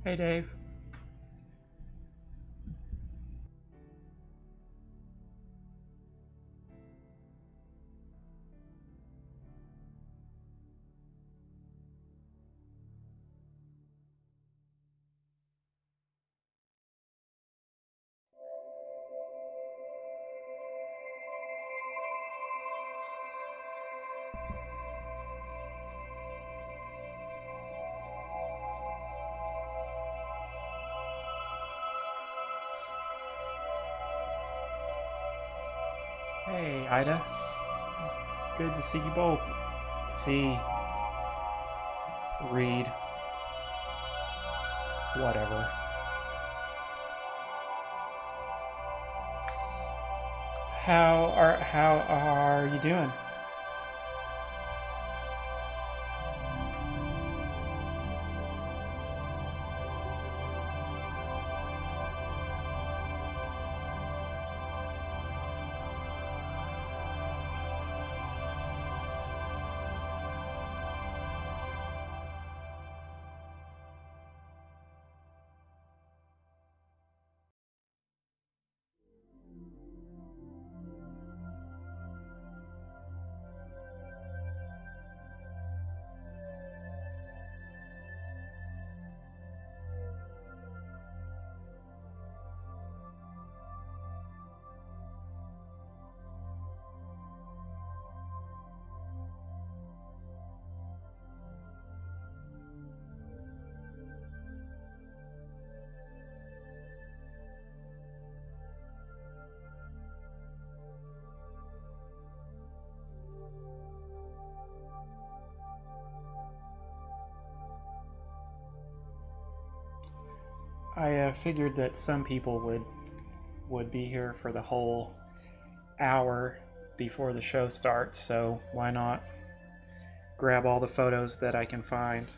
Hey, Dave. Hey, Ida. Good to see you both. See, read, whatever. How are you doing? I figured that some people would be here for the whole hour before the show starts, so why not grab all the photos that I can find?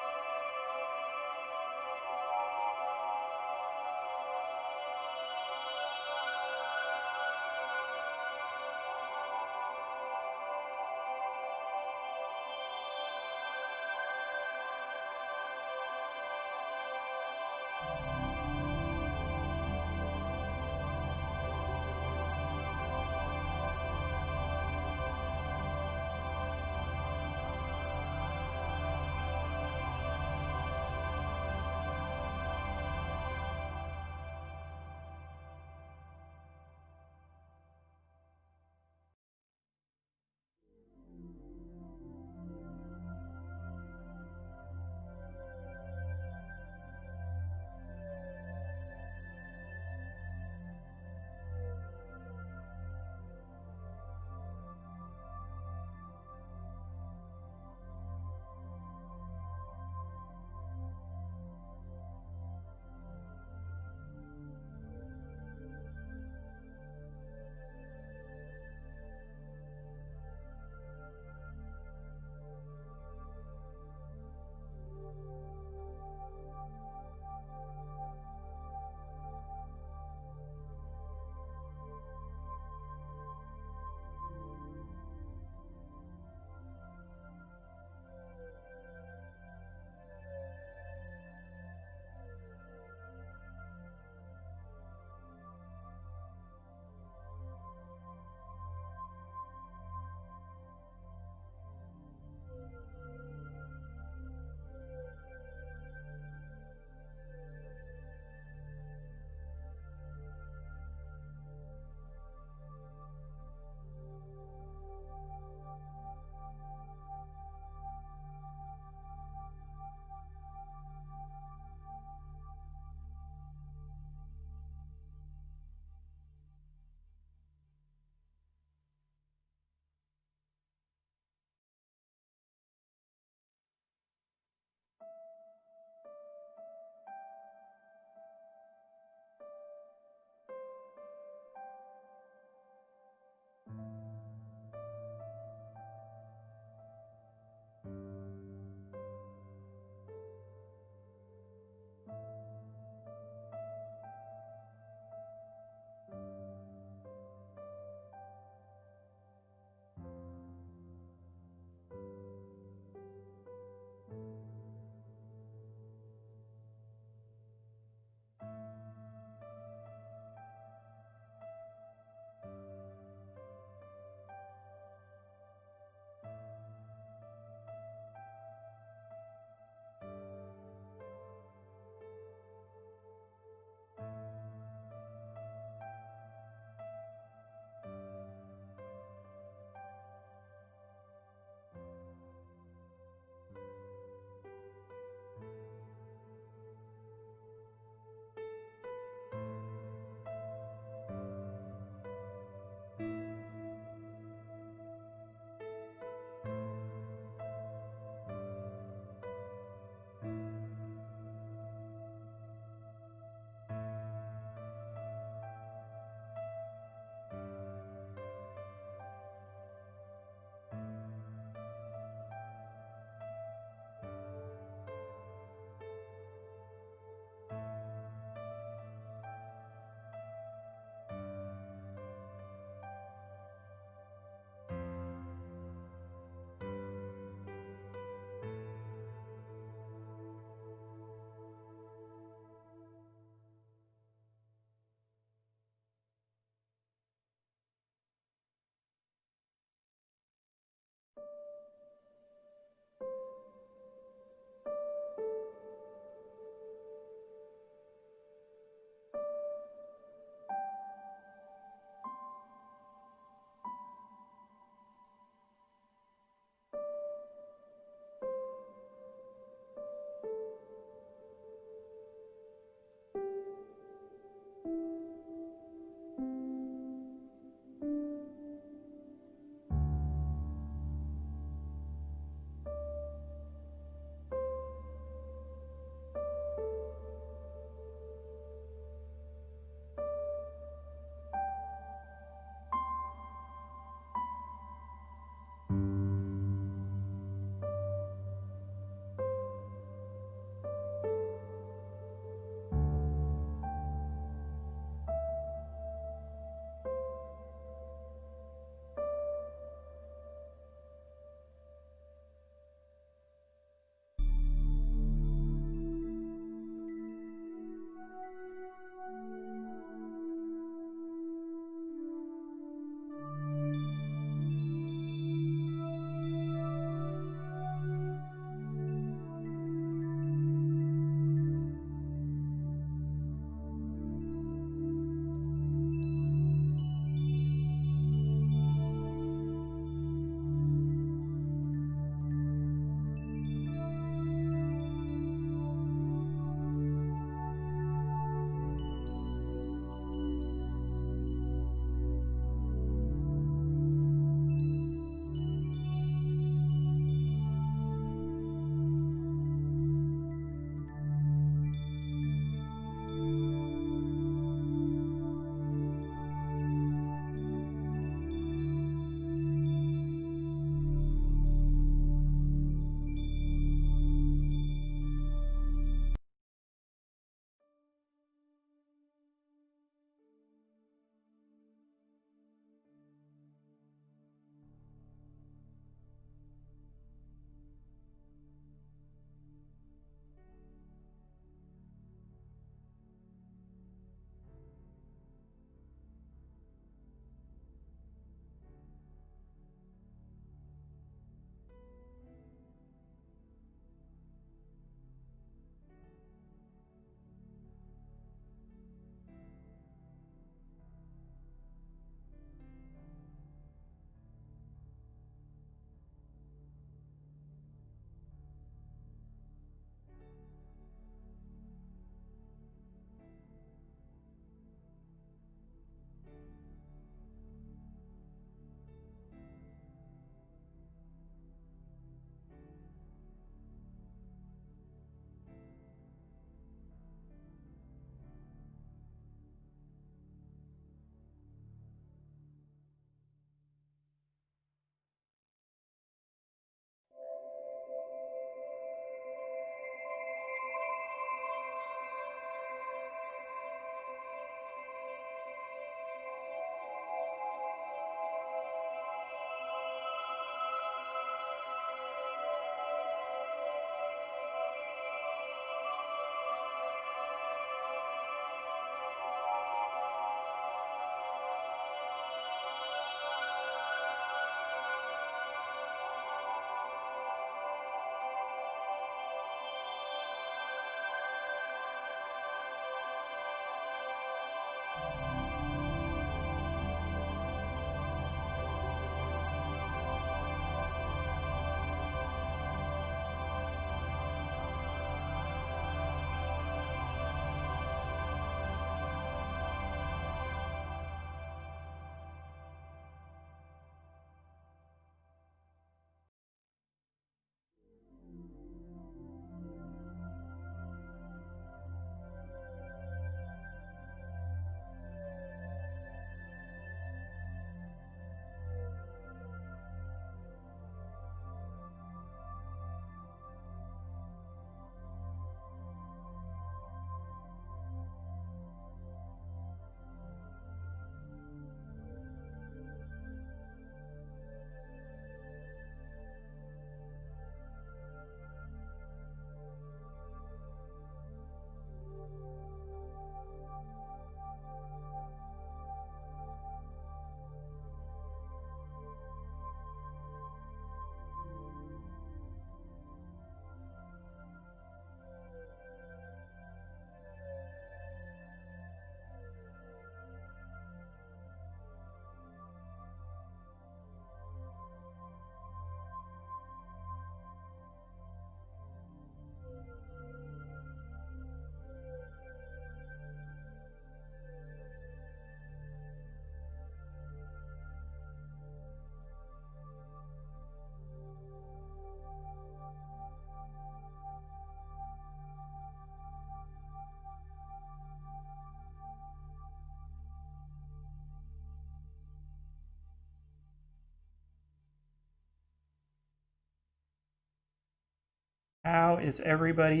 How is everybody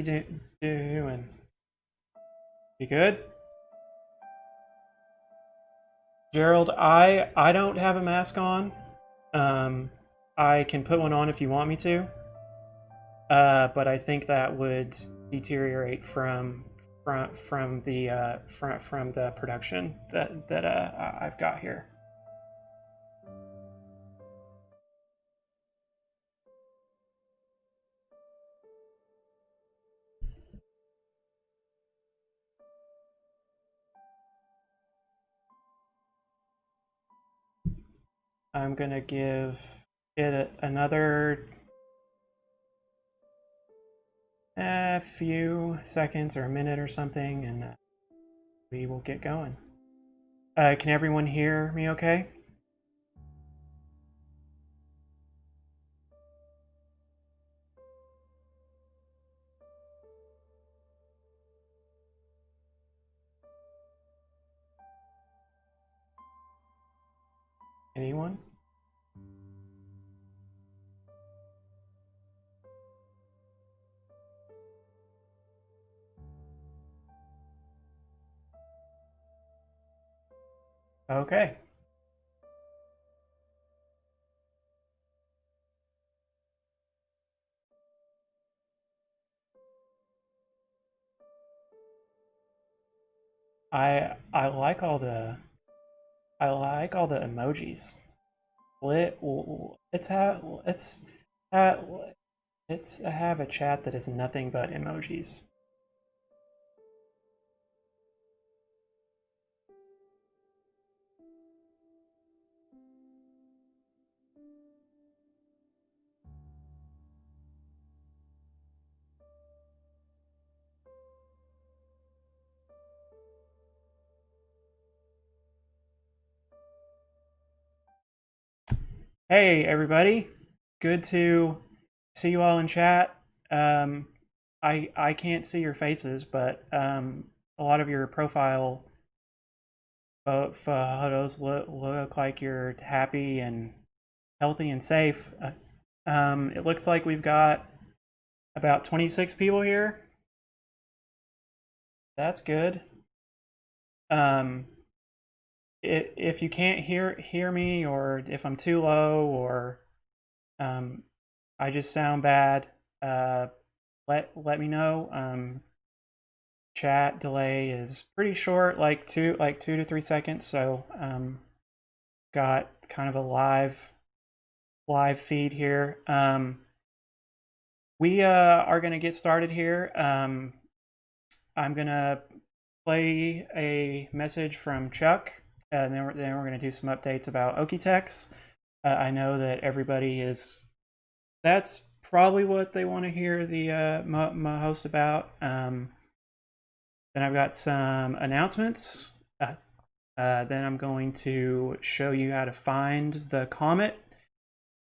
doing? You good? Gerald, I don't have a mask on. Um, I can put one on if you want me to. But I think that would deteriorate from the production that I've got here. I'm gonna give it another few seconds or a minute or something, and we will get going. Can everyone hear me okay? Anyone? Okay. I like all the emojis. Lit, ha, it's have a chat that is nothing but emojis. Hey everybody, good to see you all in chat. Um, I can't see your faces, but a lot of your profile photos look like you're happy and healthy and safe. It looks like we've got about 26 people here. That's good. Um, if you can't hear me, or if I'm too low, or I just sound bad, let me know. Chat delay is pretty short, like 2 to 3 seconds. So got kind of a live feed here. We are going to get started here. I'm going to play a message from Chuck, and then we're going to do some updates about Okie-Tex. I know that everybody is. That's probably what they want to hear the my host about. Then I've got some announcements. Then I'm going to show you how to find the comet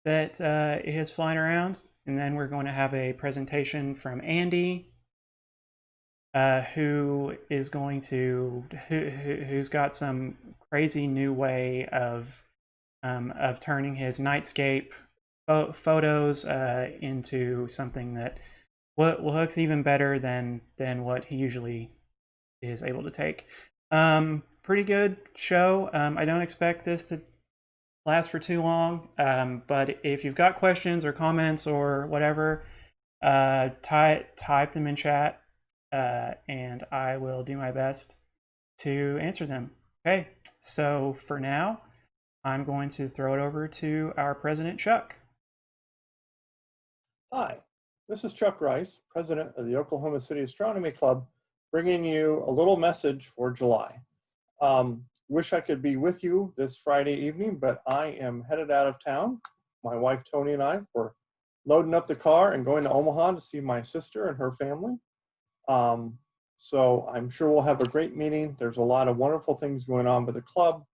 that is flying around, and then we're going to have a presentation from Andy, who's got some crazy new way of turning his nightscape photos into something that looks even better than what he usually is able to take. Pretty good show. I don't expect this to last for too long, but if you've got questions or comments or whatever, type them in chat, and I will do my best to answer them. Okay, so for now, I'm going to throw it over to our president, Chuck. Hi, this is Chuck Rice, president of the Oklahoma City Astronomy Club, bringing you a little message for July. Wish I could be with you this Friday evening, but I am headed out of town. My wife Tony and I were loading up the car and going to Omaha to see my sister and her family. So I'm sure we'll have a great meeting. There's a lot of wonderful things going on with the club.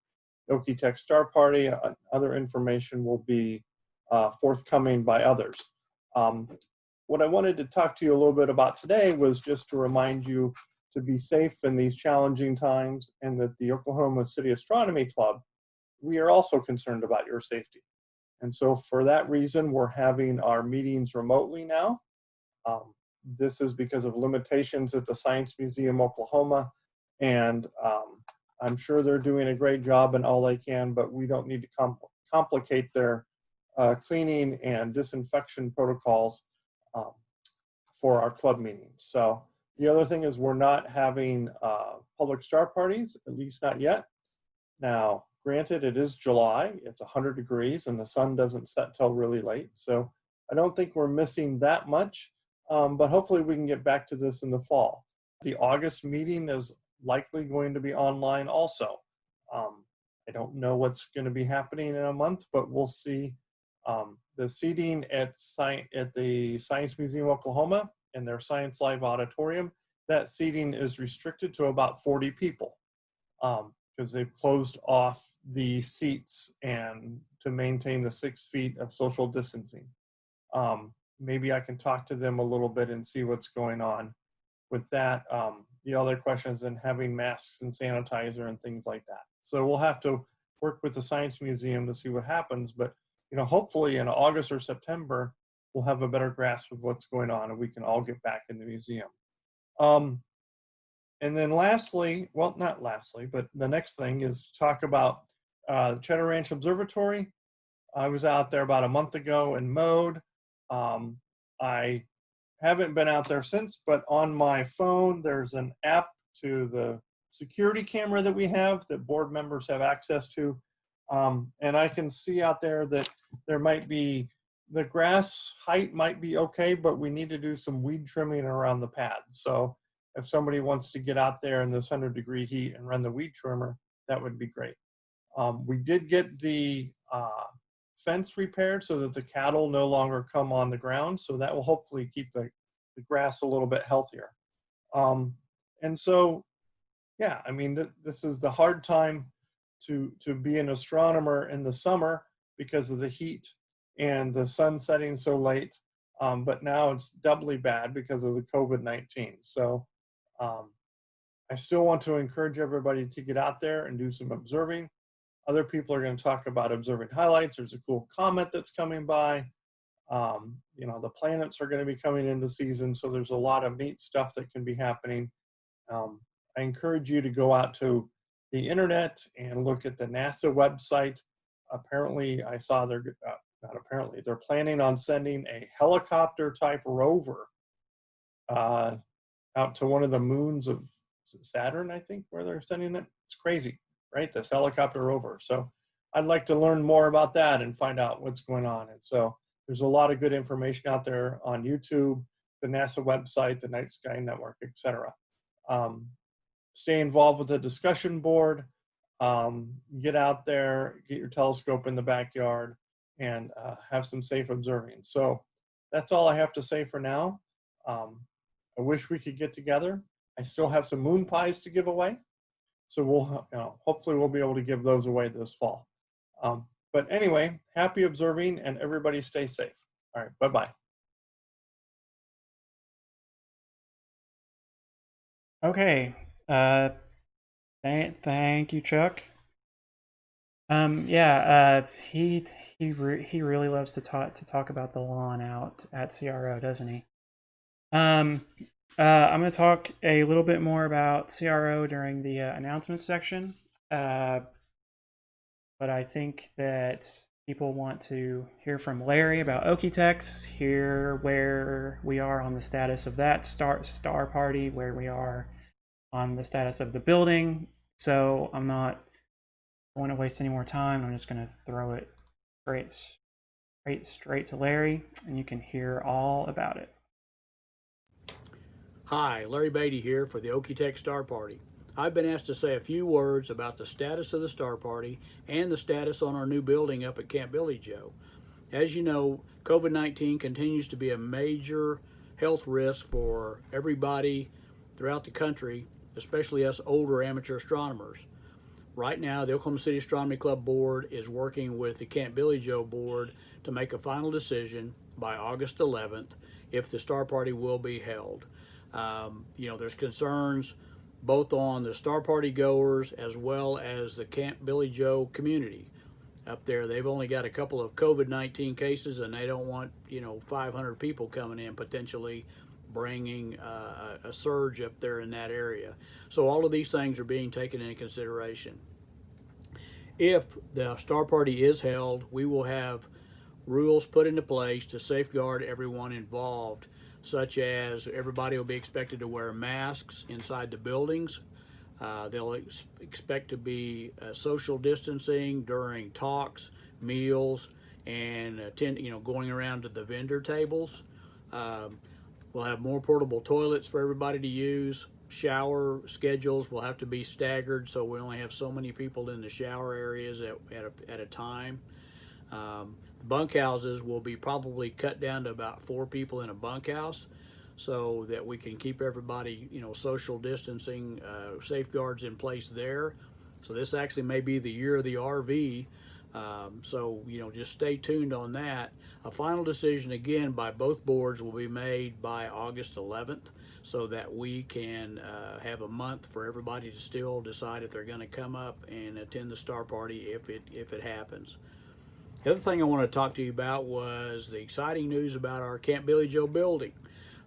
Okie-Tex Star Party, other information will be forthcoming by others. What I wanted to talk to you a little bit about today was just to remind you to be safe in these challenging times, and that the Oklahoma City Astronomy Club, we are also concerned about your safety. And so for that reason, we're having our meetings remotely now. This is because of limitations at the Science Museum, Oklahoma, and I'm sure they're doing a great job and all they can, but we don't need to complicate their cleaning and disinfection protocols for our club meetings. So the other thing is we're not having public star parties, at least not yet. Now, granted, it is July, it's 100 degrees, and the sun doesn't set till really late. So I don't think we're missing that much, but hopefully we can get back to this in the fall. The August meeting is likely going to be online also. I don't know what's going to be happening in a month, but we'll see. The seating at the Science Museum Oklahoma in their Science Live auditorium, that seating is restricted to about 40 people because they've closed off the seats and to maintain the 6 feet of social distancing. Maybe I can talk to them a little bit and see what's going on with that. The other question is then having masks and sanitizer and things like that. So we'll have to work with the Science Museum to see what happens, but hopefully in August or September, we'll have a better grasp of what's going on and we can all get back in the museum. And then lastly, well, not lastly, but the next thing is to talk about Cheddar Ranch Observatory. I was out there about a month ago and mowed. I haven't been out there since, but on my phone, there's an app to the security camera that we have that board members have access to. And I can see out there that there might be, the grass height might be okay, but we need to do some weed trimming around the pad. So if somebody wants to get out there in this 100-degree heat and run the weed trimmer, that would be great. We did get the fence repaired so that the cattle no longer come on the ground. So that will hopefully keep the grass a little bit healthier. And so, yeah, I mean, this is the hard time to be an astronomer in the summer because of the heat and the sun setting so late. But now it's doubly bad because of the COVID-19. So I still want to encourage everybody to get out there and do some observing. Other people are going to talk about observing highlights. There's a cool comet that's coming by. The planets are going to be coming into season. So there's a lot of neat stuff that can be happening. I encourage you to go out to the internet and look at the NASA website. Apparently, I saw they're planning on sending a helicopter type rover out to one of the moons of Saturn, I think, where they're sending it. It's crazy, right? This helicopter rover. So I'd like to learn more about that and find out what's going on. And so there's a lot of good information out there on YouTube, the NASA website, the Night Sky Network, etc. Stay involved with the discussion board. Get out there, get your telescope in the backyard, and have some safe observing. So that's all I have to say for now. I wish we could get together. I still have some moon pies to give away. So hopefully we'll be able to give those away this fall. But anyway, happy observing and everybody stay safe. All right, bye-bye. Okay. Thank you, Chuck. He really loves to talk about the lawn out at CRO, doesn't he? I'm going to talk a little bit more about CRO during the announcements section, but I think that people want to hear from Larry about Okie-Tex, hear where we are on the status of that Star Party, where we are on the status of the building. So I'm not going to waste any more time. I'm just going to throw it straight to Larry, and you can hear all about it. Hi, Larry Beatty here for the Okie-Tex Star Party. I've been asked to say a few words about the status of the Star Party and the status on our new building up at Camp Billy Joe. As you know, COVID-19 continues to be a major health risk for everybody throughout the country, especially us older amateur astronomers. Right now, the Oklahoma City Astronomy Club Board is working with the Camp Billy Joe Board to make a final decision by August 11th if the Star Party will be held. There's concerns both on the Star Party goers as well as the Camp Billy Joe community. up there. They've only got a couple of COVID-19 cases, and they don't want 500 people coming in, potentially bringing a surge up there in that area. So all of these things are being taken into consideration. If the Star Party is held, we will have rules put into place to safeguard everyone involved, such as everybody will be expected to wear masks inside the buildings. They'll expect to be social distancing during talks, meals, and going around to the vendor tables. We'll have more portable toilets for everybody to use. Shower schedules will have to be staggered, so we only have so many people in the shower areas at a time. The bunkhouses will be probably cut down to about 4 people in a bunkhouse, so that we can keep everybody, social distancing, safeguards in place there. So this actually may be the year of the RV. So just stay tuned on that. A final decision again by both boards will be made by August 11th, so that we can have a month for everybody to still decide if they're going to come up and attend the Star Party if it happens. The other thing I want to talk to you about was the exciting news about our Camp Billy Joe building.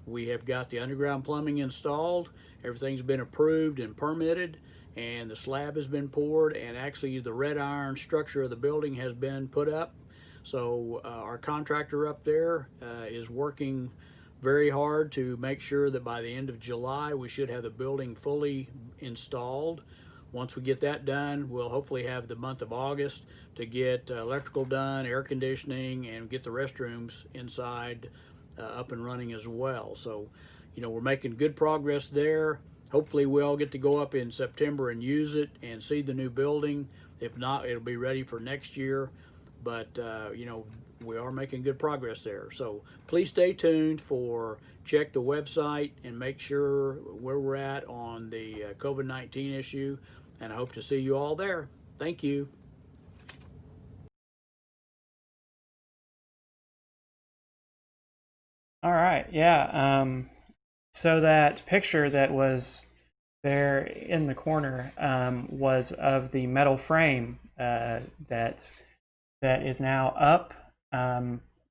We have got the underground plumbing installed. Everything's been approved and permitted, and the slab has been poured, and actually the red iron structure of the building has been put up. So our contractor up there is working very hard to make sure that by the end of July we should have the building fully installed. Once we get that done, we'll hopefully have the month of August to get electrical done, air conditioning, and get the restrooms inside up and running as well. So, we're making good progress there. Hopefully we all get to go up in September and use it and see the new building. If not, it'll be ready for next year. But, we are making good progress there. So please stay tuned check the website and make sure where we're at on the COVID-19 issue. And I hope to see you all there. Thank you. All right, yeah. So that picture that was there in the corner was of the metal frame that is now up.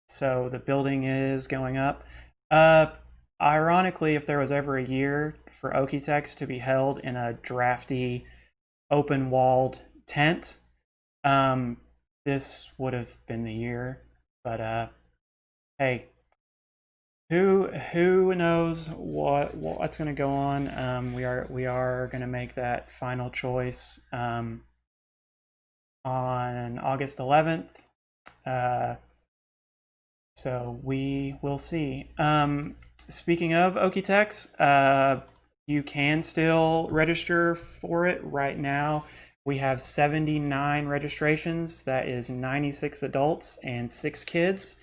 So the building is going up. Ironically, if there was ever a year for Okie-Tex to be held in a drafty, open-walled tent, this would have been the year. But hey, who knows what's going to go on? We are going to make that final choice on August 11th. So we will see. Speaking of Okie-Tex, you can still register for it right now. We have 79 registrations. That is 96 adults and 6 kids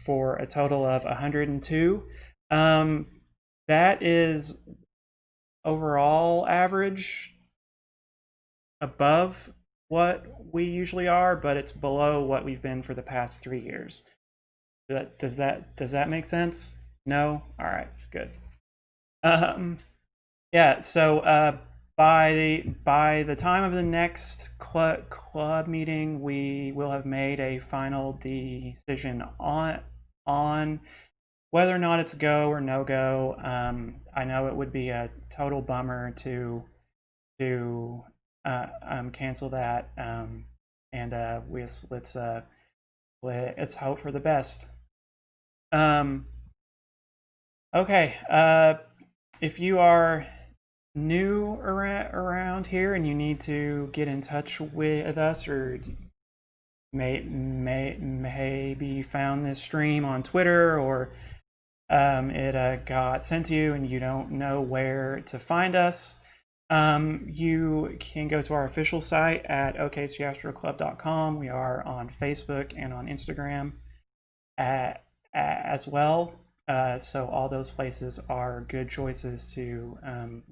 for a total of 102. That is overall average above what we usually are, but it's below what we've been for the past 3 years. Does that make sense? No? All right, good. Yeah, so by the time of the next club meeting, we will have made a final decision on whether or not it's go or no go. I know it would be a total bummer to cancel that, and let's hope for the best. Okay, if you are new around here and you need to get in touch with us, or maybe found this stream on Twitter, or it got sent to you and you don't know where to find us, you can go to our official site at okcastroclub.com. We are on Facebook and on Instagram as well. So all those places are good choices to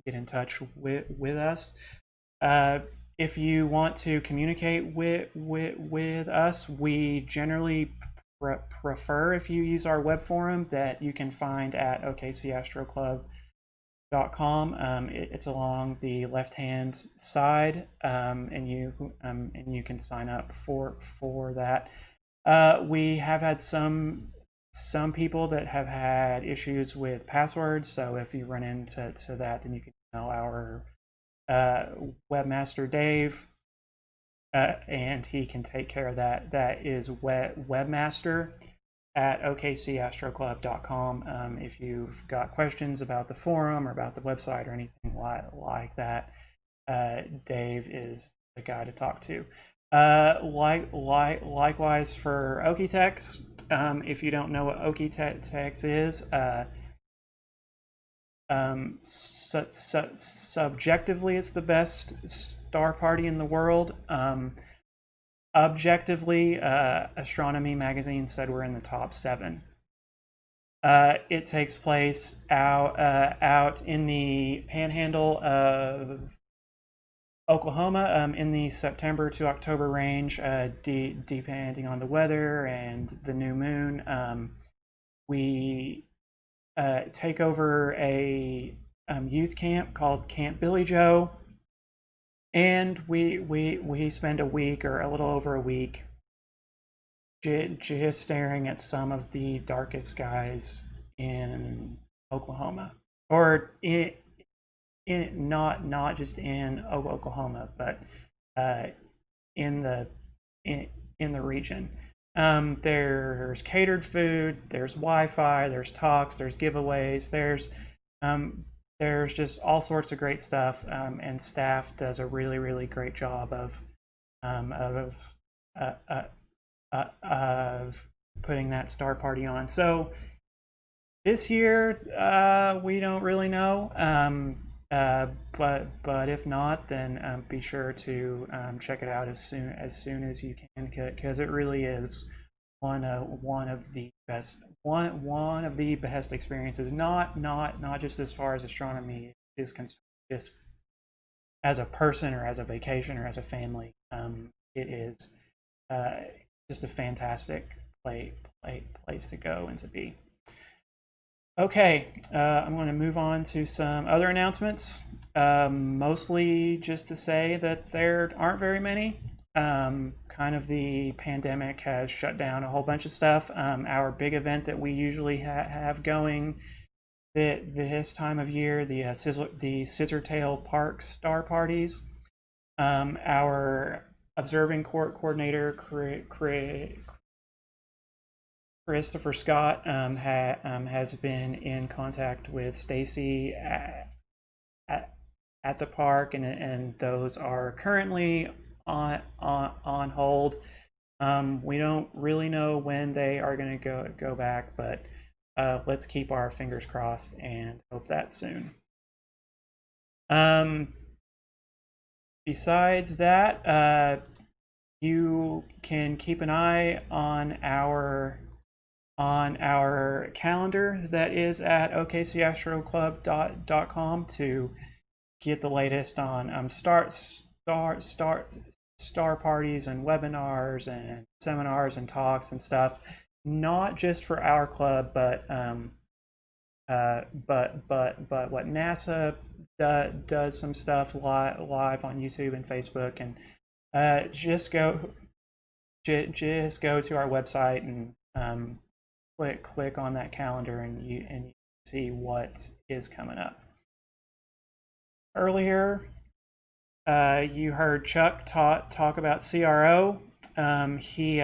get in touch with us. If you want to communicate with us, we generally prefer if you use our web forum that you can find at OKC Astro Club It's along the left-hand side, and you can sign up for that. We have had some people that have had issues with passwords, so if you run into that, then you can email our webmaster Dave, and he can take care of that. That is webmaster@okcastroclub.com. If you've got questions about the forum or about the website or anything like that, Dave is the guy to talk to. Likewise for Okie-Tex. If you don't know what Okie-Tex is, subjectively it's the best star party in the world. Objectively, Astronomy magazine said we're in the top 7. It takes place out in the panhandle of Oklahoma, in the September to October range, depending on the weather and the new moon. We take over a youth camp called Camp Billy Joe, and we spend a week or a little over a week just staring at some of the darkest skies in Oklahoma, or not just in Oklahoma, but in the region. There's catered food, there's Wi-Fi, there's talks, there's giveaways, there's just all sorts of great stuff, and staff does a really great job of putting that star party on. So this year, we don't really know, but if not, then be sure to check it out as soon as you can, because it really is one of the best experiences. Not just as far as astronomy is concerned, just as a person or as a vacation or as a family. It is just a fantastic place to go and to be. Okay, I'm going to move on to some other announcements, mostly just to say that there aren't very many. Kind of the pandemic has shut down a whole bunch of stuff. Our big event that we usually have going this time of year, the Scissortail Park Star Parties. Our observing coordinator, Christopher Scott, has been in contact with Stacy at the park, and those are currently on hold. We don't really know when they are going to go back, but let's keep our fingers crossed and hope that soon. Besides that, you can keep an eye on our calendar that is at okcastroclub.com to get the latest on star parties and webinars and seminars and talks and stuff, not just for our club, but what NASA does some stuff live on YouTube and Facebook, and just go to our website and click on that calendar, and you see what is coming up. Earlier, you heard Chuck talk about CRO. He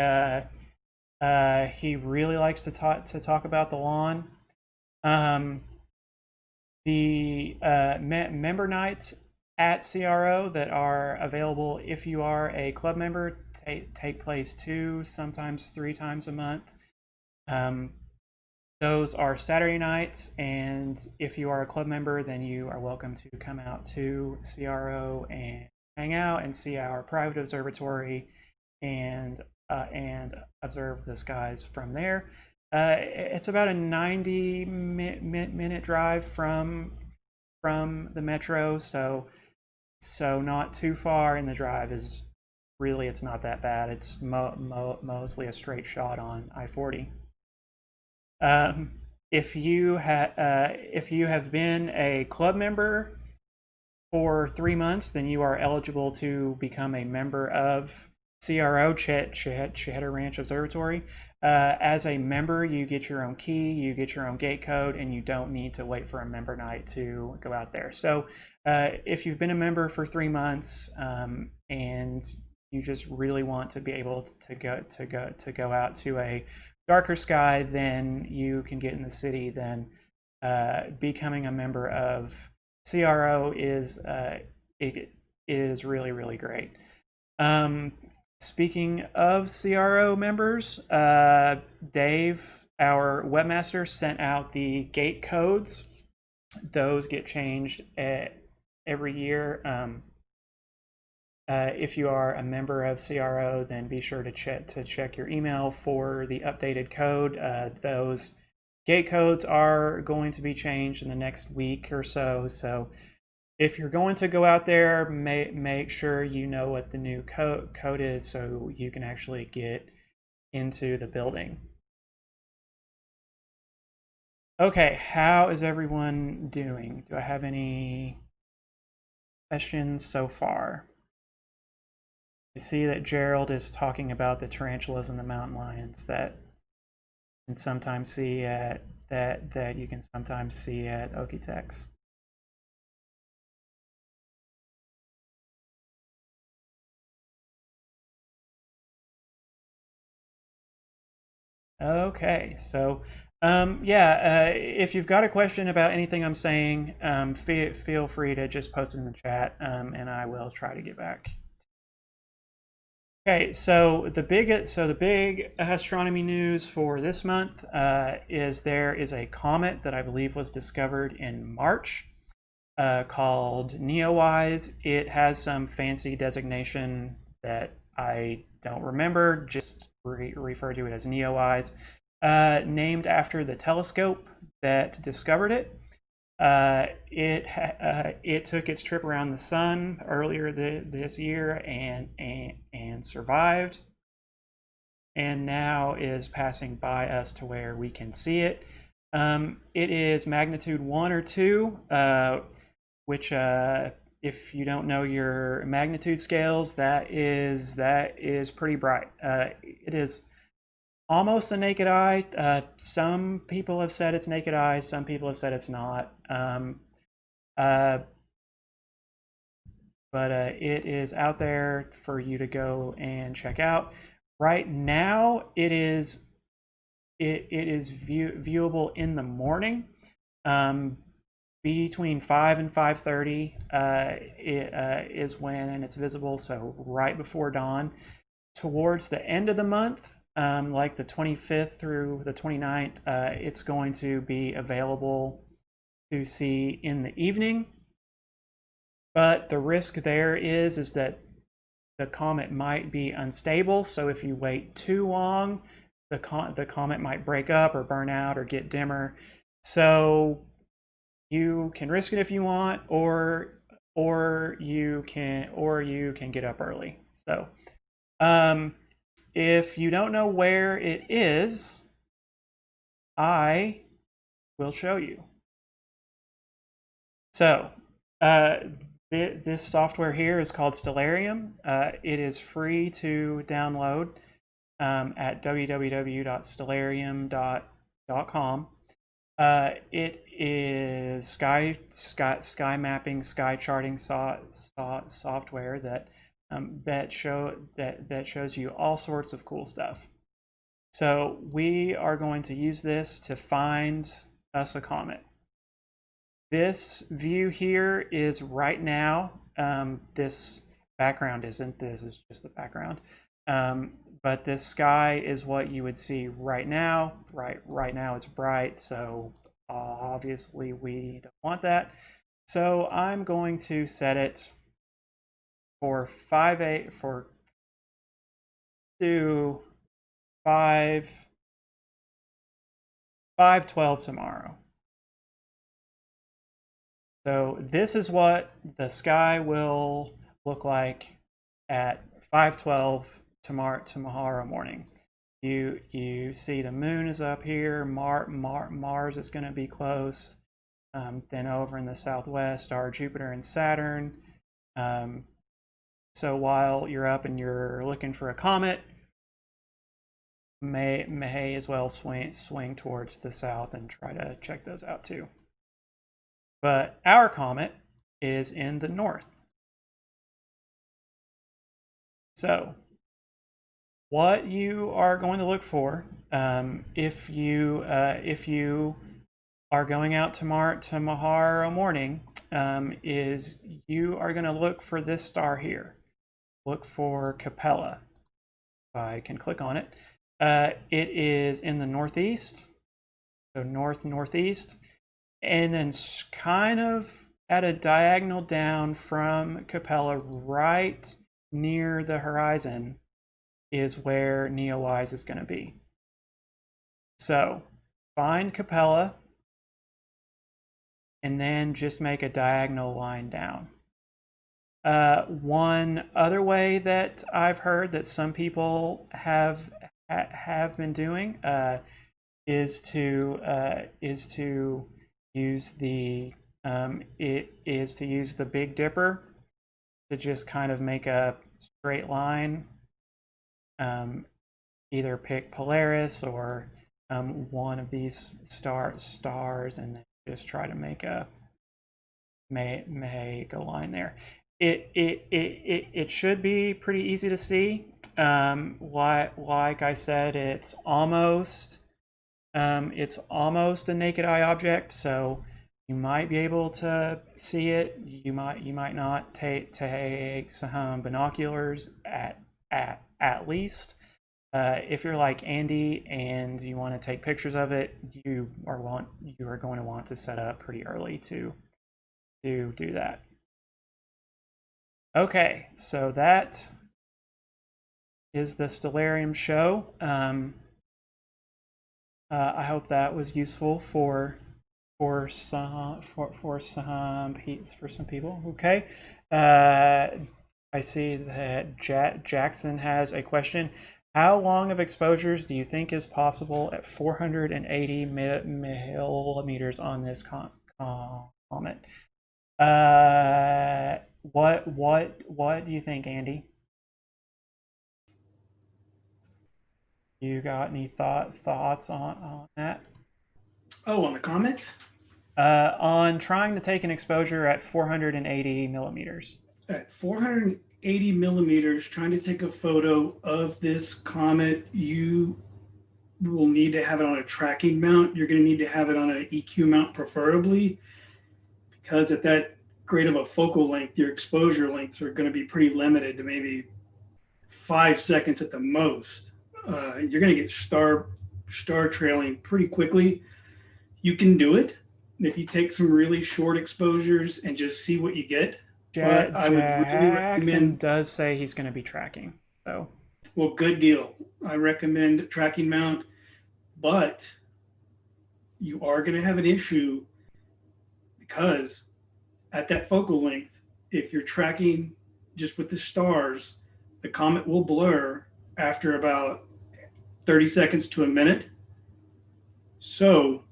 really likes to talk about the lawn. The member nights at CRO that are available if you are a club member take place 2, sometimes 3 times a month. Those are Saturday nights, and if you are a club member, then you are welcome to come out to CRO and hang out and see our private observatory and observe the skies from there. It's about a 90-minute drive from the metro, so not too far, and the drive is really, it's not that bad. It's mostly a straight shot on I-40. if you have been a club member for 3 months, then you are eligible to become a member of CRO, Cheddar Ranch Observatory. As a member, you get your own key, you get your own gate code, and you don't need to wait for a member night to go out there. So if you've been a member for 3 months and you just really want to be able to go out to a darker sky than you can get in the city, then becoming a member of CRO is really, really great. Speaking of CRO members, Dave, our webmaster, sent out the gate codes. Those get changed every year. If you are a member of CRO, then be sure to check your email for the updated code. Those gate codes are going to be changed in the next week or so. So if you're going to go out there, make sure you know what the new code is so you can actually get into the building. Okay, how is everyone doing? Do I have any questions so far? I see that Gerald is talking about the tarantulas and the mountain lions that you can sometimes see at Okie-Tex. Okay, so if you've got a question about anything I'm saying, feel free to just post it in the chat, and I will try to get back. Okay, so the big astronomy news for this month is there is a comet that I believe was discovered in March called Neowise. It has some fancy designation that I don't remember. Just refer to it as Neowise, named after the telescope that discovered it. It took its trip around the sun earlier this year and survived, and now is passing by us to where we can see it. It is magnitude 1 or 2, which if you don't know your magnitude scales, that is pretty bright. It is almost a naked eye. Some people have said it's naked eye. Some people have said it's not. But it is out there for you to go and check out. Right now, it is viewable in the morning. Between 5 and 5:30 is when it's visible, so right before dawn. Towards the end of the month, like the 25th through the 29th, it's going to be available to see in the evening. But the risk there is that the comet might be unstable, so if you wait too long, the comet might break up or burn out or get dimmer. So you can risk it if you want, or you can get up early. So if you don't know where it is, I will show you. So this software here is called Stellarium. It is free to download at www.stellarium.com. It is sky mapping, sky charting software that shows you all sorts of cool stuff. So we are going to use this to find us a comet. This view here is right now. This background isn't. This is just the background. But this sky is what you would see right now. Right now it's bright, so obviously we don't want that. So I'm going to set it for 5:12 tomorrow. So this is what the sky will look like at 5:12 tomorrow morning. you see the moon is up here. Mars is going to be close. Then over in the southwest are Jupiter and Saturn. So while you're up and you're looking for a comet, may as well swing towards the south and try to check those out too. But our comet is in the north. So what you are going to look for, if you are going out tomorrow morning, is you are going to look for this star here. Look for Capella. If I can click on it. It is in the northeast, so northeast, and then kind of at a diagonal down from Capella, right near the horizon, is where Neowise is going to be. So find Capella, and then just make a diagonal line down. One other way that I've heard that some people have been doing is to use the Big Dipper to just kind of make a straight line. Either pick Polaris or one of these stars, and then just try to make a line there. It should be pretty easy to see. Like I said, it's almost a naked eye object, so you might be able to see it. You might not. Take some binoculars at least. If you're like Andy and you want to take pictures of it, you are going to want to set up pretty early to do that. Okay, so that is the Stellarium show. I hope that was useful for some people. Okay, I see that Jackson has a question. How long of exposures do you think is possible at 480 millimeters on this comet? What do you think, Andy? You got any thoughts on that? Oh, on the comet? On trying to take an exposure at 480 millimeters. At 480 millimeters, trying to take a photo of this comet, you will need to have it on a tracking mount. You're going to need to have it on an EQ mount preferably, because at that great of a focal length, your exposure lengths are going to be pretty limited to maybe 5 seconds at the most. You're going to get star trailing pretty quickly. You can do it if you take some really short exposures and just see what you get. But I would really recommend. Does say he's going to be tracking. So, well, good deal. I recommend tracking mount, but you are going to have an issue because at that focal length, if you're tracking just with the stars, the comet will blur after about 30 seconds to a minute. So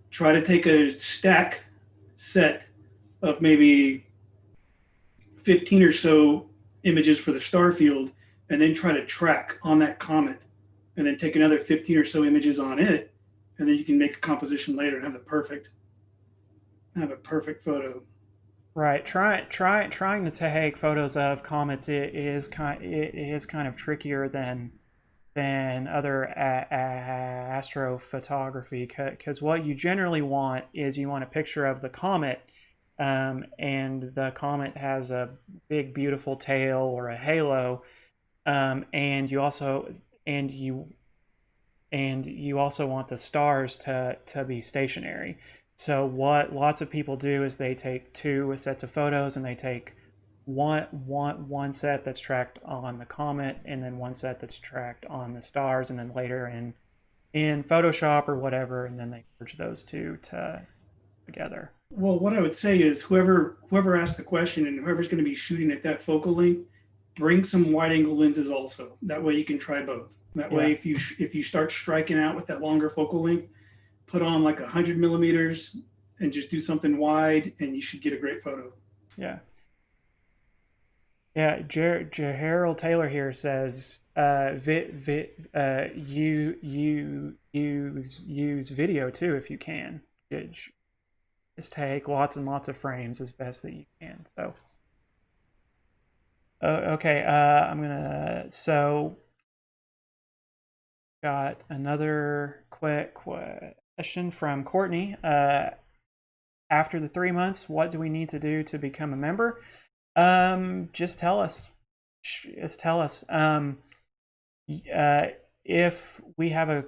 try to take a stack set of maybe 15 or so images for the star field, and then try to track on that comet, and then take another 15 or so images on it, and then you can make a composition later and have a perfect photo. Right. Trying to take photos of comets is kind of trickier than other astrophotography, because what you generally want is you want a picture of the comet, and the comet has a big beautiful tail or a halo, and you also want the stars to be stationary. So what lots of people do is they take two sets of photos, and they take one set that's tracked on the comet, and then one set that's tracked on the stars, and then later in Photoshop or whatever, and then they merge those two together. Well, what I would say is whoever asked the question and whoever's going to be shooting at that focal length, bring some wide angle lenses also. That way you can try both. That way, Yeah. if you start striking out with that longer focal length, put on like 100 millimeters and just do something wide, and you should get a great photo. Yeah. Yeah, Harold Taylor here says, you use video too if you can. Just take lots and lots of frames as best that you can. So, okay, I'm gonna. So, got another quick question from Courtney. After the 3 months, what do we need to do to become a member? Just tell us. Just tell us. If we have a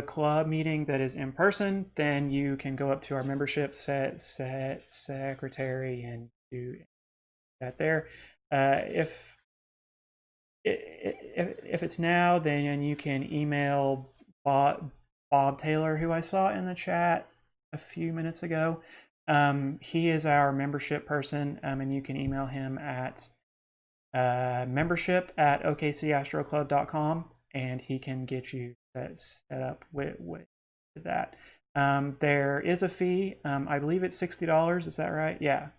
club meeting that is in person, then you can go up to our membership secretary and do that there. If it's now, then you can email Bob Taylor, who I saw in the chat a few minutes ago. He is our membership person, and you can email him at membership@okcastroclub.com, and he can get you set up with that. There is a fee. I believe it's $60. Is that right? Yeah.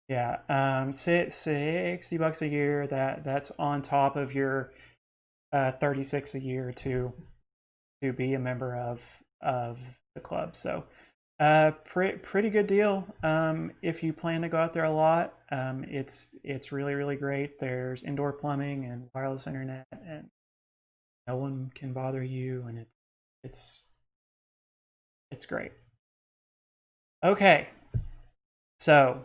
Yeah. $60 a year. That's on top of your 36 a year to be a member of the club. So pretty good deal. If you plan to go out there a lot, it's really great. There's indoor plumbing and wireless internet, and no one can bother you, and it's great. Okay, so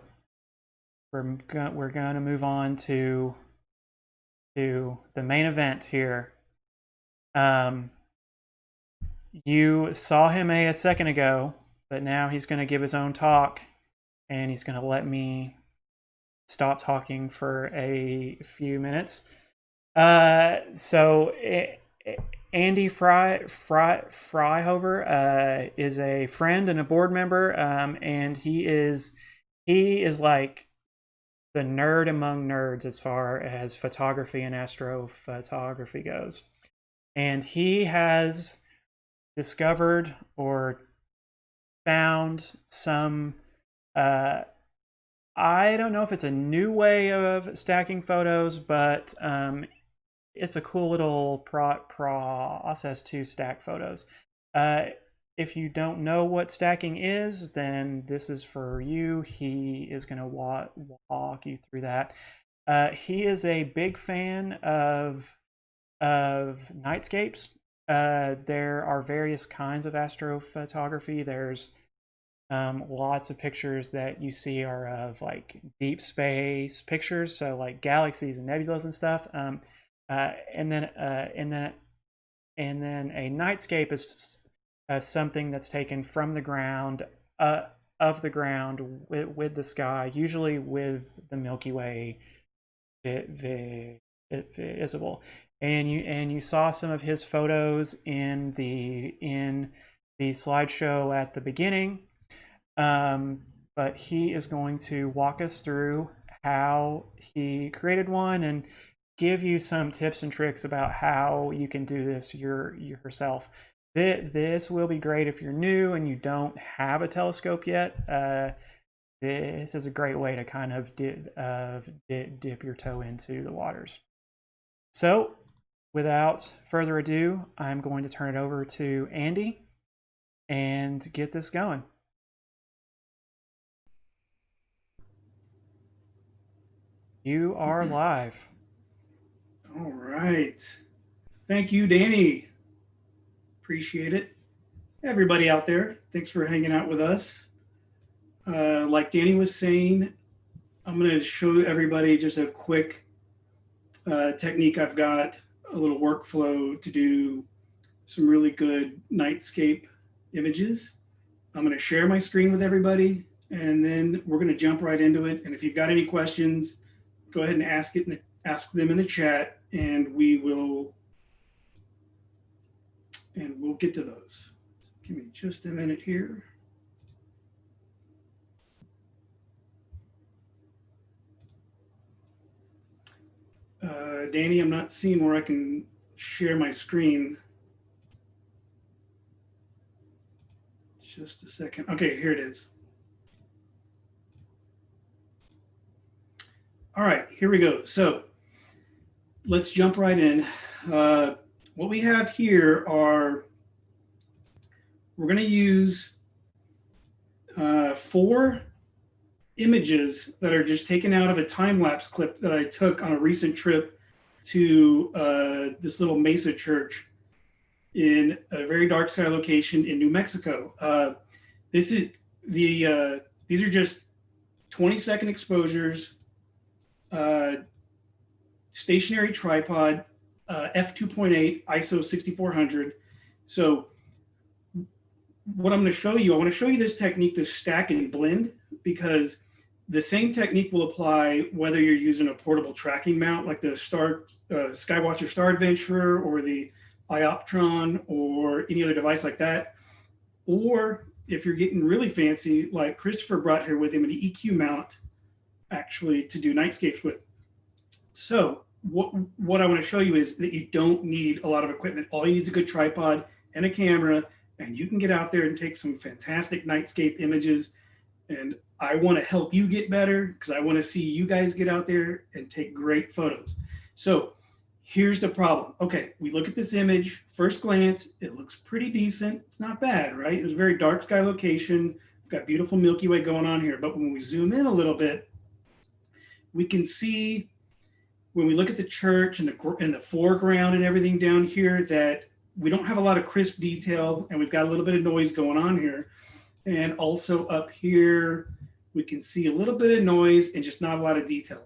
we're going to move on to the main event here. You saw him a second ago, but now he's going to give his own talk, and he's going to let me stop talking for a few minutes. So Andy Fryhover is a friend and a board member, and he is like the nerd among nerds as far as photography and astrophotography goes. And he has discovered or found some I don't know if it's a new way of stacking photos, but it's a cool little process to stack photos. If you don't know what stacking is, then this is for you. He is going to walk you through that. He is a big fan of nightscapes. There are various kinds of astrophotography. There's lots of pictures that you see are of like deep space pictures, so like galaxies and nebulas and stuff. And then a nightscape is something that's taken from the ground, of the ground with the sky, usually with the Milky Way visible. And you saw some of his photos in the slideshow at the beginning. But he is going to walk us through how he created one and give you some tips and tricks about how you can do this yourself. This will be great if you're new and you don't have a telescope yet. This is a great way to kind of dip your toe into the waters. So, without further ado, I'm going to turn it over to Andy and get this going. You are live. All right. Thank you, Danny. Appreciate it. Everybody out there, thanks for hanging out with us. Like Danny was saying, I'm going to show everybody just a quick technique I've got, a little workflow to do some really good nightscape images. I'm going to share my screen with everybody, and then we're going to jump right into it. And if you've got any questions, go ahead and ask them in the chat, and we'll get to those. Give me just a minute here. Danny, I'm not seeing where I can share my screen. Just a second. Okay, here it is. All right, here we go. So let's jump right in. What we have here are, we're going to use 4 images that are just taken out of a time-lapse clip that I took on a recent trip to this little mesa church in a very dark sky location in New Mexico. These are just 20-second exposures, stationary tripod, f2.8, ISO 6400. So what I'm going to show you, I want to show you this technique to stack and blend, because the same technique will apply whether you're using a portable tracking mount like the Skywatcher Star Adventurer or the Ioptron or any other device like that. Or if you're getting really fancy, like Christopher brought here with him, an EQ mount actually to do nightscapes with. So what I want to show you is that you don't need a lot of equipment. All you need is a good tripod and a camera, and you can get out there and take some fantastic nightscape images. And I want to help you get better because I want to see you guys get out there and take great photos. So here's the problem. Okay, we look at this image, first glance, it looks pretty decent. It's not bad, right? It was a very dark sky location. We've got beautiful Milky Way going on here. But when we zoom in a little bit, we can see when we look at the church and the foreground and everything down here that we don't have a lot of crisp detail, and we've got a little bit of noise going on here. And also up here, we can see a little bit of noise and just not a lot of detail.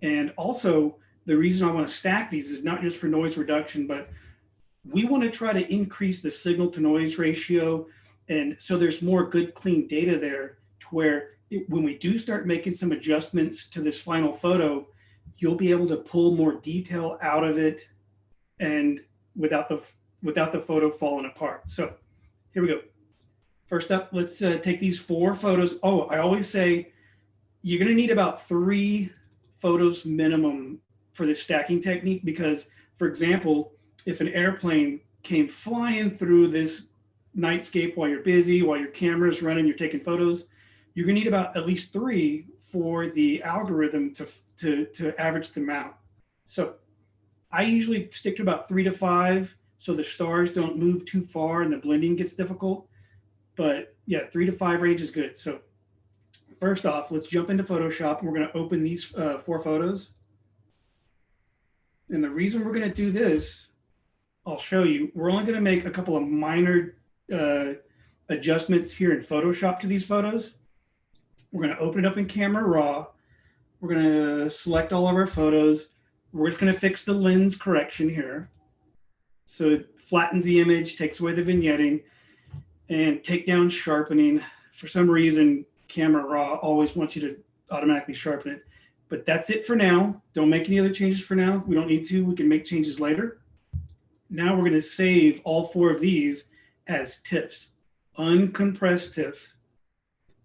And also, the reason I want to stack these is not just for noise reduction, but we want to try to increase the signal to noise ratio. And so there's more good, clean data there to where when we do start making some adjustments to this final photo, you'll be able to pull more detail out of it and without the photo falling apart. So here we go. First up, let's take these 4 photos. Oh, I always say you're going to need about 3 photos minimum for this stacking technique, because, for example, if an airplane came flying through this nightscape while you're busy, while your camera's running, you're taking photos, you're going to need about at least 3 for the algorithm to average them out. So I usually stick to about 3 to 5 so the stars don't move too far and the blending gets difficult. But yeah, 3 to 5 range is good. So first off, let's jump into Photoshop, and we're going to open these 4 photos. And the reason we're going to do this, I'll show you. We're only going to make a couple of minor adjustments here in Photoshop to these photos. We're going to open it up in Camera Raw. We're going to select all of our photos. We're just going to fix the lens correction here. So it flattens the image, takes away the vignetting, and take down sharpening. For some reason, Camera Raw always wants you to automatically sharpen it. But that's it for now. Don't make any other changes for now. We don't need to. We can make changes later. Now we're going to save all 4 of these as TIFFs, uncompressed TIFFs.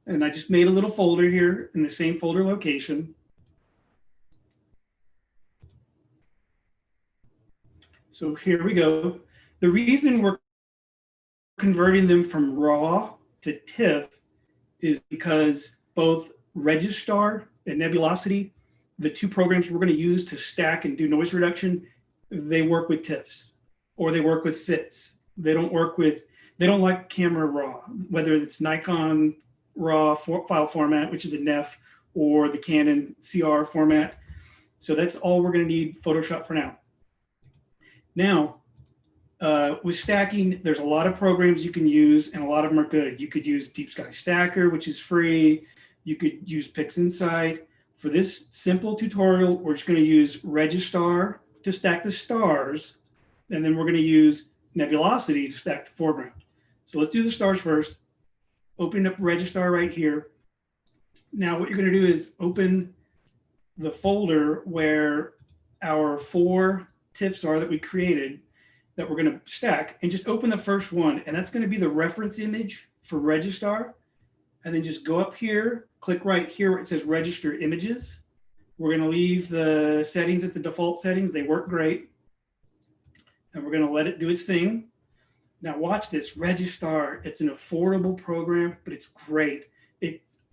And I just made a little folder here in the same folder location. So here we go. The reason we're converting them from RAW to TIFF is because both Registar and Nebulosity, the 2 programs we're going to use to stack and do noise reduction, they work with TIFFs or they work with FITs. They don't like Camera Raw, whether it's Nikon RAW file format, which is a NEF, or the Canon CR format. So that's all we're going to need Photoshop for now. Now, with stacking, there's a lot of programs you can use, and a lot of them are good. You could use Deep Sky Stacker, which is free. You could use PixInsight. For this simple tutorial, we're just going to use Registar to stack the stars, and then we're going to use Nebulosity to stack the foreground. So let's do the stars first. Open up Registar right here. Now what you're going to do is open the folder where our 4 TIFFs are that we created that we're going to stack, and just open the first one, and that's going to be the reference image for Registar. And then just go up here, click right here where it says Register Images, We're going to leave the settings at the default settings. They work great. And we're going to let it do its thing. Now watch this, Registar. It's an affordable program, but it's great.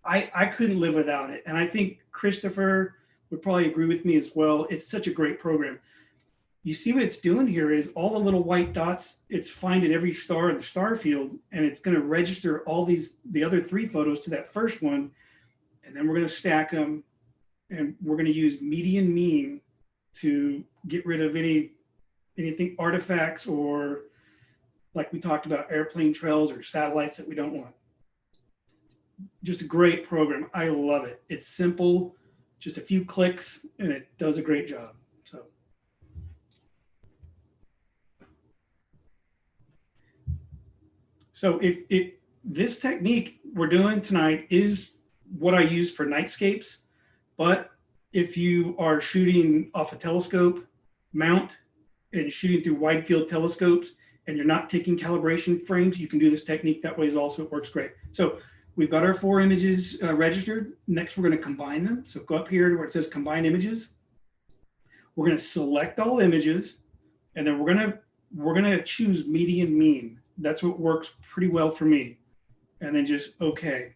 I couldn't live without it. And I think Christopher would probably agree with me as well. It's such a great program. You see what it's doing here is all the little white dots, it's finding every star in the star field, and it's going to register all the other 3 photos to that first one. And then we're going to stack them, and we're going to use median mean to get rid of anything artifacts, or like we talked about, airplane trails or satellites that we don't want. Just a great program. I love it. It's simple, just a few clicks, and it does a great job. So if this technique we're doing tonight is what I use for nightscapes, but if you are shooting off a telescope mount and shooting through wide field telescopes and you're not taking calibration frames, you can do this technique that way. Also, it works great. So we've got our 4 images registered. Next, we're going to combine them. So go up here to where it says combine images. We're going to select all images, and then we're going to choose median mean. That's what works pretty well for me. And then just okay.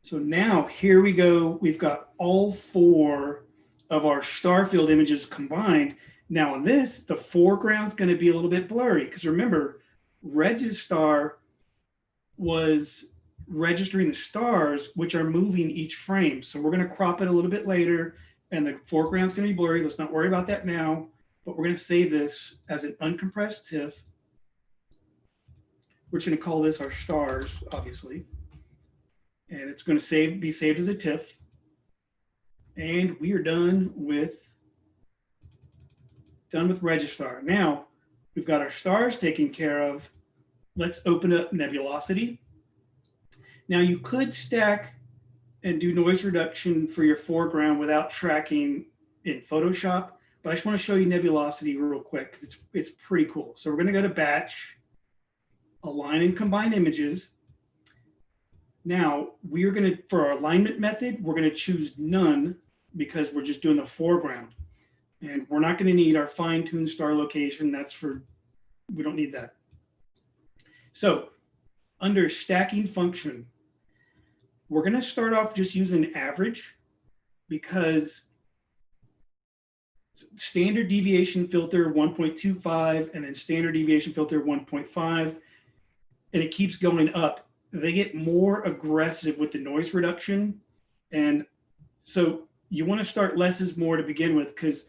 So now here we go. We've got all 4 of our star field images combined. Now on this, the foreground's going to be a little bit blurry because remember, Registar was registering the stars, which are moving each frame. So we're going to crop it a little bit later, and the foreground's going to be blurry. Let's not worry about that now, but we're going to save this as an uncompressed TIFF. We're going to call this our stars, obviously. And it's going to be saved as a TIFF. And we are done with Registar. Now, we've got our stars taken care of. Let's open up nebulosity. Now, you could stack and do noise reduction for your foreground without tracking in Photoshop, but I just want to show you nebulosity real quick because it's pretty cool. So we're going to go to batch, align and combine images. Now we're going to, for our alignment method, we're going to choose none because we're just doing the foreground, and we're not going to need our fine-tuned star location. We don't need that. So under stacking function, we're going to start off just using average because standard deviation filter 1.25 and then standard deviation filter 1.5, and it keeps going up. They get more aggressive with the noise reduction. And so you want to start less is more to begin with because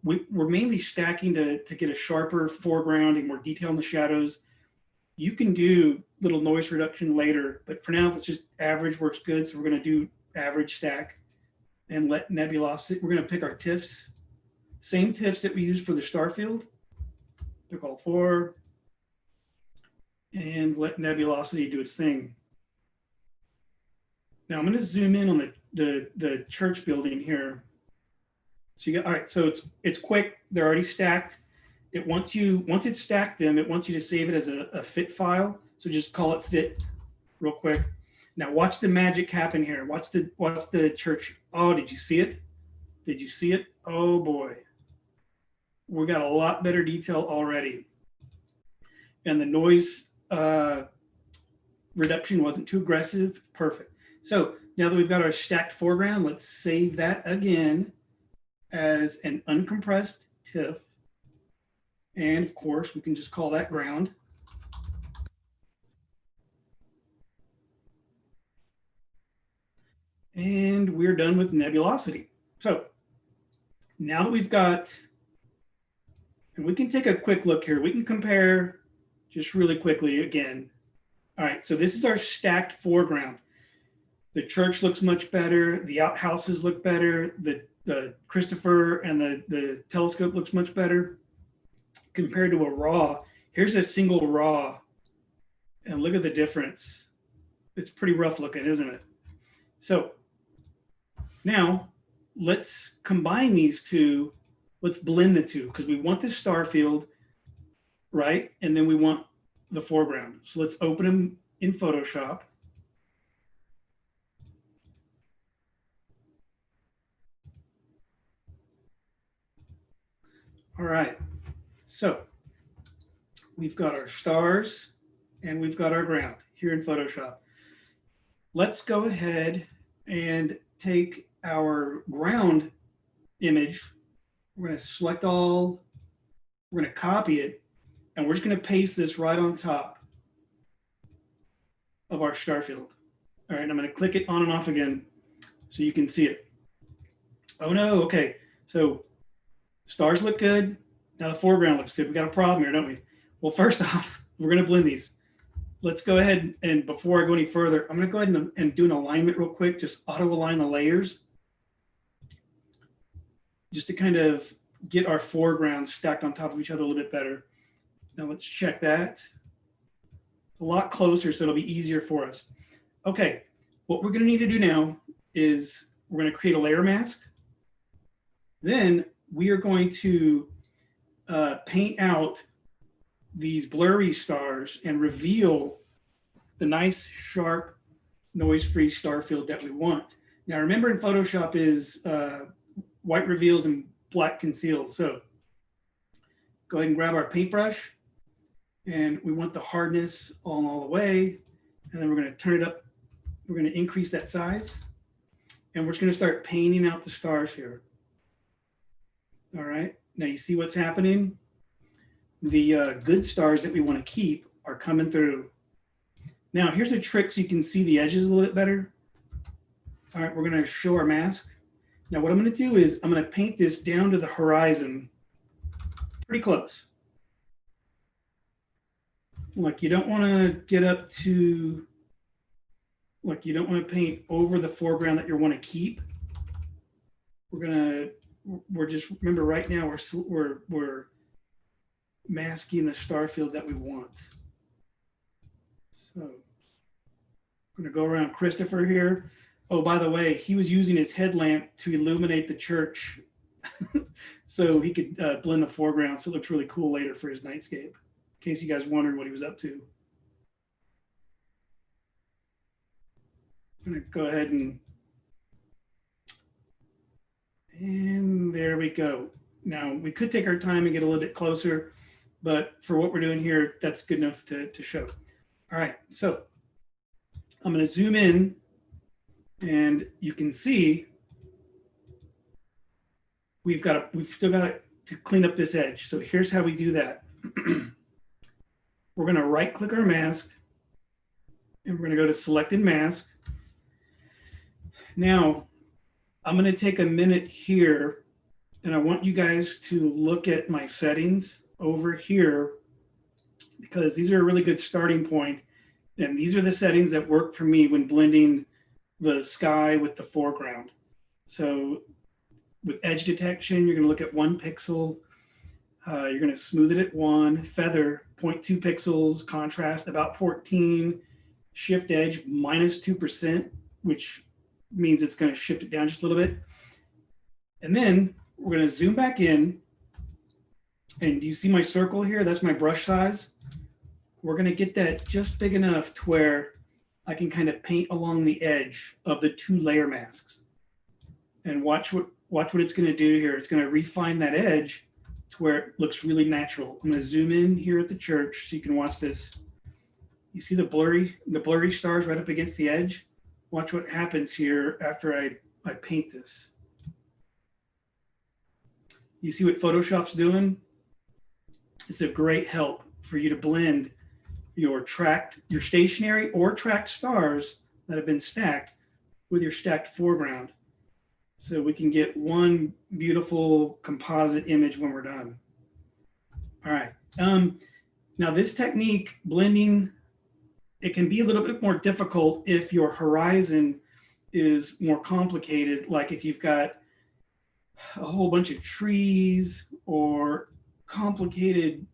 we're mainly stacking to get a sharper foreground and more detail in the shadows. You can do little noise reduction later, but for now, it's just average works good. So we're going to do average stack and let nebulosity. We're going to pick our TIFFs, same TIFFs that we use for the star field. Pick all 4 and let nebulosity do its thing. Now I'm going to zoom in on the church building here. So you got, all right, so it's quick. They're already stacked. Once it's stacked them, it wants you to save it as a fit file. So just call it fit real quick. Now watch the magic happen here. Watch the church. Oh, did you see it? Did you see it? Oh boy. We got a lot better detail already. And the noise reduction wasn't too aggressive. Perfect. So now that we've got our stacked foreground, let's save that again as an uncompressed TIFF. And of course, we can just call that ground. And we're done with nebulosity. So now that we've got, and we can take a quick look here. We can compare just really quickly again. All right, so this is our stacked foreground. The church looks much better. The outhouses look better. The Christopher and the telescope looks much better compared to a raw. Here's a single raw, and look at the difference. It's pretty rough looking, isn't it? So now let's combine these two. Let's blend the two because we want the star field, right? And then we want the foreground. So let's open them in Photoshop. All right. So we've got our stars and we've got our ground here in Photoshop. Let's go ahead and take our ground image. We're going to select all, we're going to copy it, and we're just going to paste this right on top of our star field. All right, and I'm going to click it on and off again so you can see it. Oh no, okay. So stars look good. Now the foreground looks good. We got a problem here, don't we? Well, first off, we're going to blend these. Let's go ahead and before I go any further, I'm going to go ahead and do an alignment real quick. Just auto align the layers just to kind of get our foregrounds stacked on top of each other a little bit better. Now let's check that. A lot closer, so it'll be easier for us. Okay, what we're going to need to do now is we're going to create a layer mask. Then we are going to paint out these blurry stars and reveal the nice, sharp, noise-free star field that we want. Now remember in Photoshop is white reveals and black conceals. So go ahead and grab our paintbrush, and we want the hardness all the way. And then we're going to turn it up. We're going to increase that size, and we're just going to start painting out the stars here. All right. Now you see what's happening? The good stars that we want to keep are coming through. Now here's a trick so you can see the edges a little bit better. All right, we're going to show our mask. Now what I'm going to do is I'm going to paint this down to the horizon pretty close. Like you don't want to get up to, like you don't want to paint over the foreground that you want to keep. We're just, remember right now we're masking the star field that we want. So I'm going to go around Christopher here. Oh, by the way, he was using his headlamp to illuminate the church so he could blend the foreground. So it looks really cool later for his nightscape, in case you guys wondered what he was up to. I'm going to go ahead and there we go. Now we could take our time and get a little bit closer, but for what we're doing here, that's good enough to show. All right, so I'm going to zoom in, and you can see we've still got to clean up this edge. So here's how we do that. We're going to right click our mask, and we're going to go to selected mask. Now I'm going to take a minute here, and I want you guys to look at my settings over here, because these are a really good starting point. And these are the settings that work for me when blending the sky with the foreground. So with edge detection, you're going to look at 1 pixel. You're going to smooth it at 1, feather 0.2 pixels, contrast about 14, shift edge -2%, which means it's going to shift it down just a little bit. And then we're going to zoom back in. And do you see my circle here? That's my brush size. We're going to get that just big enough to where I can kind of paint along the edge of the 2 layer masks. And watch what it's going to do here. It's going to refine that edge to where it looks really natural. I'm going to zoom in here at the church so you can watch this. You see the blurry stars right up against the edge? Watch what happens here after I paint this. You see what Photoshop's doing? It's a great help for you to blend your stationary or tracked stars that have been stacked with your stacked foreground. So we can get one beautiful composite image when we're done. All right. Now this technique, blending, it can be a little bit more difficult if your horizon is more complicated, like if you've got a whole bunch of trees or complicated,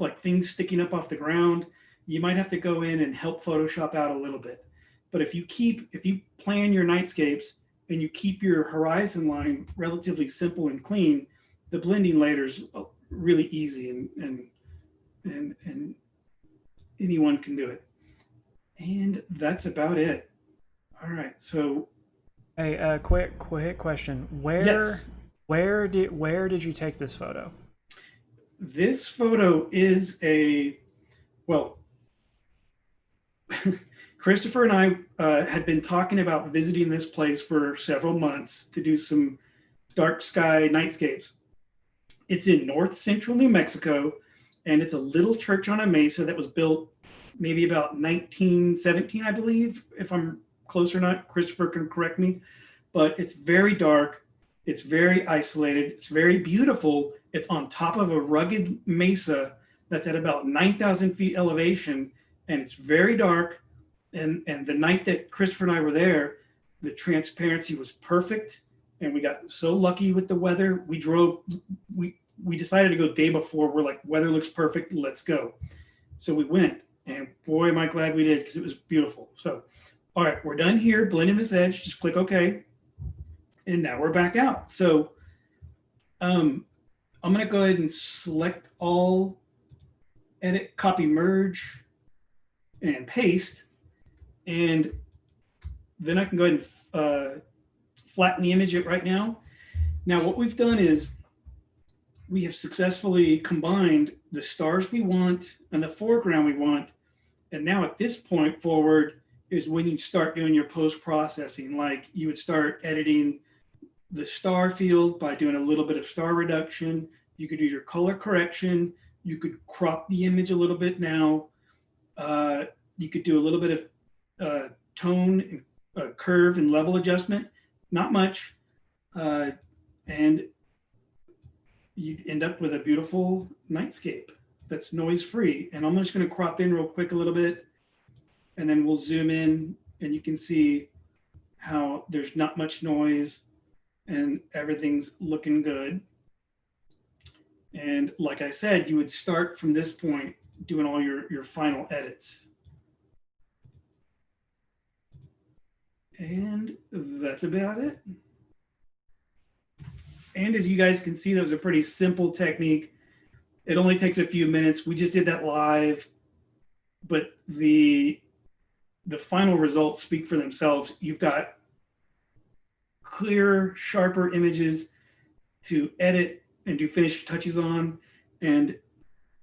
like things sticking up off the ground. You might have to go in and help Photoshop out a little bit. But if you plan your nightscapes and you keep your horizon line relatively simple and clean, the blending later is really easy and anyone can do it. And that's about it. All right, so. Hey, quick question. Where Yes. Where did you take this photo? This photo is well, Christopher and I had been talking about visiting this place for several months to do some dark sky nightscapes. It's in north central New Mexico, and it's a little church on a mesa that was built maybe about 1917, I believe. If I'm close or not, Christopher can correct me. But it's very dark. It's very isolated. It's very beautiful. It's on top of a rugged mesa that's at about 9,000 feet elevation, and it's very dark. And the night that Christopher and I were there, the transparency was perfect, and we got so lucky with the weather. We decided to go day before. We're like, weather looks perfect, let's go. So we went, and boy, am I glad we did, because it was beautiful. So, all right, we're done here, blending this edge, just click OK. And now we're back out. So I'm going to go ahead and select all, edit, copy, merge, and paste. And then I can go ahead and flatten the image right now. Now what we've done is we have successfully combined the stars we want and the foreground we want. And now at this point forward is when you start doing your post-processing. Like you would start editing the star field by doing a little bit of star reduction. You could do your color correction. You could crop the image a little bit now. You could do a little bit of tone, curve, and level adjustment. Not much. And you end up with a beautiful nightscape that's noise-free. And I'm just going to crop in real quick a little bit, and then we'll zoom in, and you can see how there's not much noise and everything's looking good. And like I said, you would start from this point doing all your final edits. And that's about it. And as you guys can see, that was a pretty simple technique. It only takes a few minutes. We just did that live, but the final results speak for themselves. You've got clearer, sharper images to edit and do finishing touches on. And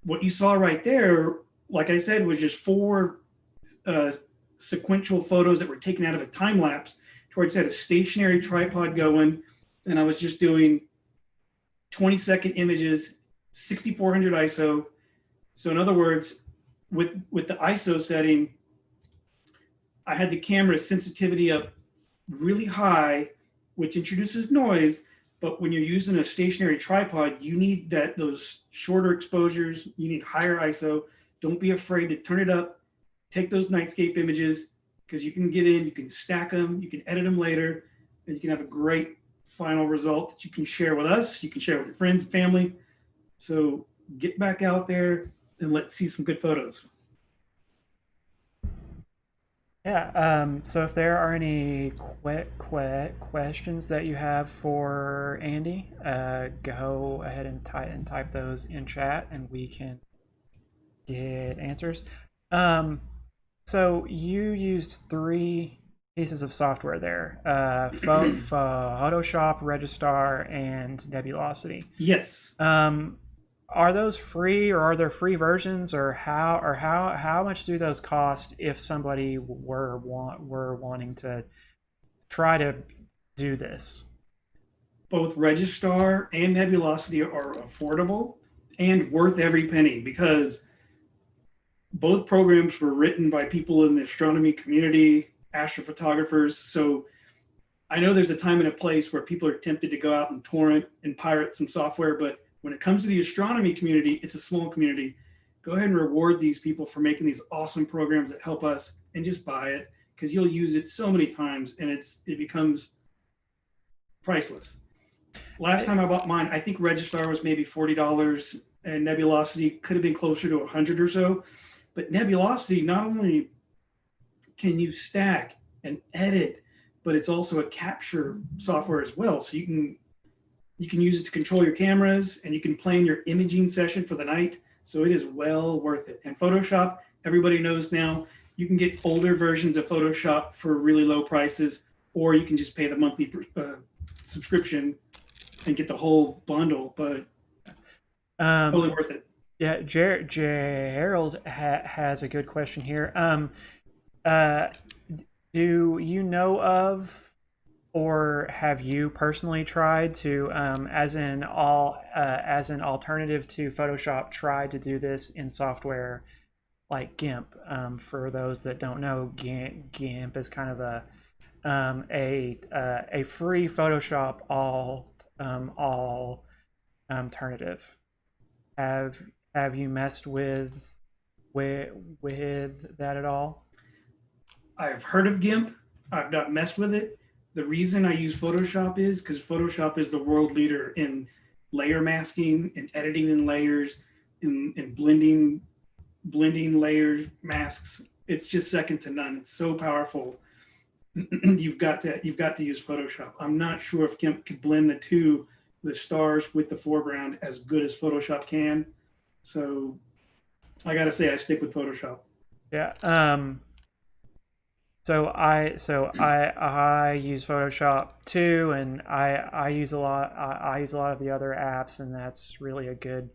what you saw right there, like I said, was just 4 sequential photos that were taken out of a time lapse towards had a stationary tripod going, and I was just doing 20-second images, 6400 ISO. So in other words, with the ISO setting, I had the camera sensitivity up really high, which introduces noise. But when you're using a stationary tripod, you need those shorter exposures. You need higher ISO. Don't be afraid to turn it up. Take those nightscape images, because you can get in, you can stack them, you can edit them later, and you can have a great final result that you can share with us. You can share with your friends and family. So get back out there and let's see some good photos. Yeah. So if there are any questions that you have for Andy, go ahead and type those in chat, and we can get answers. So you used 3 pieces of software there: Photoshop, Registar, and Nebulosity. Yes. Are those free, or are there free versions, or how much do those cost if somebody were wanting to try to do this? Both Registar and Nebulosity are affordable and worth every penny, because both programs were written by people in the astronomy community, astrophotographers. So I know there's a time and a place where people are tempted to go out and torrent and pirate some software, but when it comes to the astronomy community, it's a small community. Go ahead and reward these people for making these awesome programs that help us, and just buy it, because you'll use it so many times and it becomes priceless. Last time I bought mine, I think Registar was maybe $40, and Nebulosity could have been closer to 100 or so. But Nebulosity, not only can you stack and edit, but it's also a capture software as well. So you can use it to control your cameras, and you can plan your imaging session for the night. So it is well worth it. And Photoshop, everybody knows now, you can get older versions of Photoshop for really low prices, or you can just pay the monthly subscription and get the whole bundle, but totally worth it. Yeah, Gerald has a good question here. Uh, do you know of, or have you personally tried to, as an alternative to Photoshop, try to do this in software like GIMP? For those that don't know, GIMP is kind of a free Photoshop alternative. Have you messed with that at all? I've heard of GIMP. I've not messed with it. The reason I use Photoshop is because Photoshop is the world leader in layer masking and editing in layers and blending layers, masks. It's just second to none. It's so powerful. You've got to use Photoshop. I'm not sure if GIMP could blend the stars with the foreground as good as Photoshop can. So I gotta say I stick with Photoshop. Yeah. So I use Photoshop too, and I use a lot. I use a lot of the other apps, and that's really a good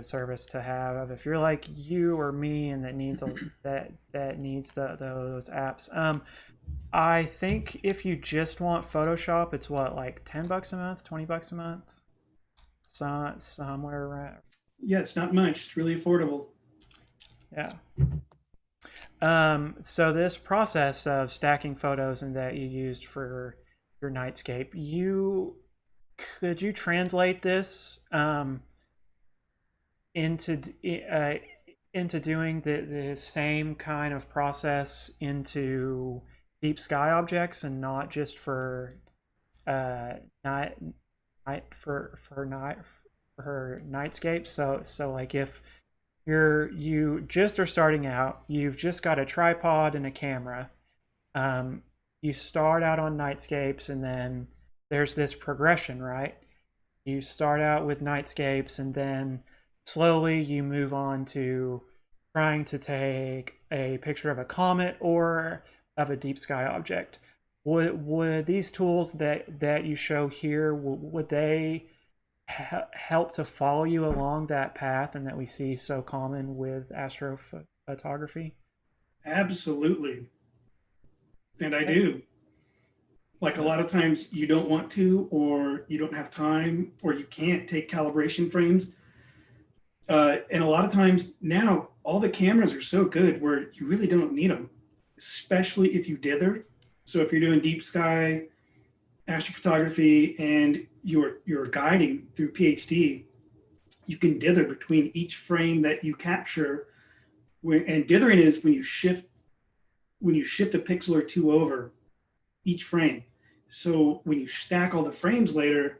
service to have if you're like you or me and that needs those apps. I think if you just want Photoshop, it's what, like $10 a month, $20 a month, somewhere around. Yeah, it's not much. It's really affordable. Yeah. So this process of stacking photos and that you used for your nightscape, could you translate this into doing the same kind of process into deep sky objects, and not just for nightscapes? So like if you just are starting out, you've just got a tripod and a camera, you start out on nightscapes, and then there's this progression, right? You start out with nightscapes, and then slowly you move on to trying to take a picture of a comet or of a deep sky object. Would these tools that you show here, would they help to follow you along that path, and that we see so common with astrophotography? Absolutely. And I do. Like a lot of times you don't want to, or you don't have time, or you can't take calibration frames. And a lot of times now, all the cameras are so good where you really don't need them, especially if you dither. So if you're doing deep sky astrophotography and you're guiding through PhD, you can dither between each frame that you capture. And dithering is when you shift a pixel or two over each frame. So when you stack all the frames later,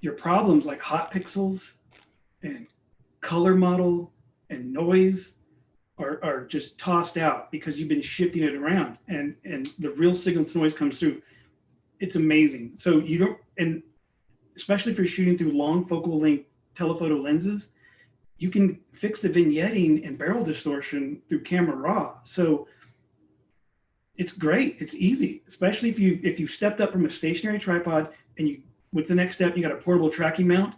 your problems like hot pixels and color model and noise are just tossed out because you've been shifting it around, and the real signal to noise comes through. It's amazing. So you don't, and especially if you're shooting through long focal length telephoto lenses, you can fix the vignetting and barrel distortion through camera raw. So it's great. It's easy, especially if you've stepped up from a stationary tripod and you, with the next step, you got a portable tracking mount.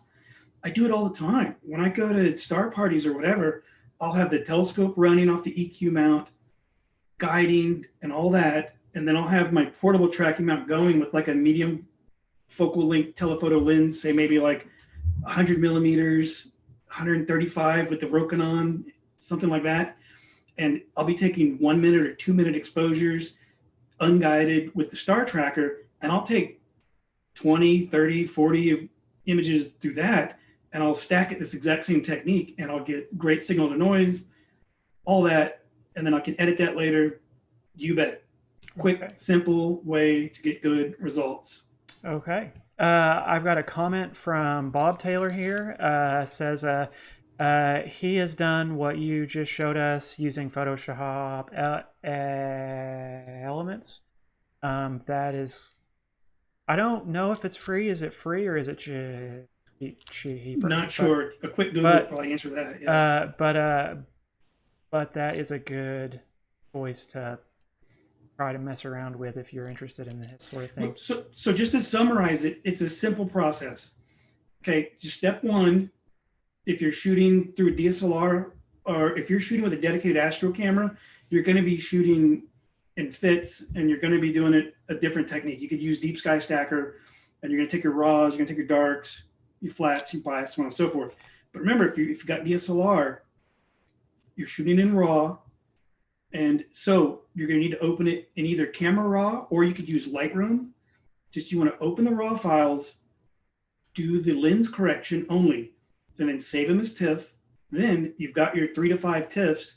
I do it all the time. When I go to star parties or whatever, I'll have the telescope running off the EQ mount, guiding and all that. And then I'll have my portable tracking mount going with like a medium focal length telephoto lens, say maybe like 100 millimeters, 135 with the Rokinon, something like that. And I'll be taking 1 minute or 2 minute exposures unguided with the star tracker. And I'll take 20, 30, 40 images through that. And I'll stack it this exact same technique, and I'll get great signal to noise, all that. And then I can edit that later. You bet. Quick, okay, simple way to get good results. Okay. I've got a comment from Bob Taylor here. Says he has done what you just showed us using Photoshop elements. That is, I don't know if it's free. Is it free or is it cheaper? Not sure. A quick Google will probably answer that. Yeah. But that is a good choice to try to mess around with if you're interested in this sort of thing. So just to summarize it, it's a simple process. Okay, just step one, if you're shooting through a DSLR or if you're shooting with a dedicated astro camera, you're going to be shooting in fits and you're going to be doing it a different technique. You could use deep sky stacker and you're going to take your raws, you're going to take your darks, your flats, your bias, so on and so forth. But remember, if you've got DSLR, you're shooting in RAW, and so you're going to need to open it in either Camera Raw or you could use Lightroom. Just you want to open the RAW files, do the lens correction only, and then save them as TIFF. Then you've got your 3 to 5 TIFFs.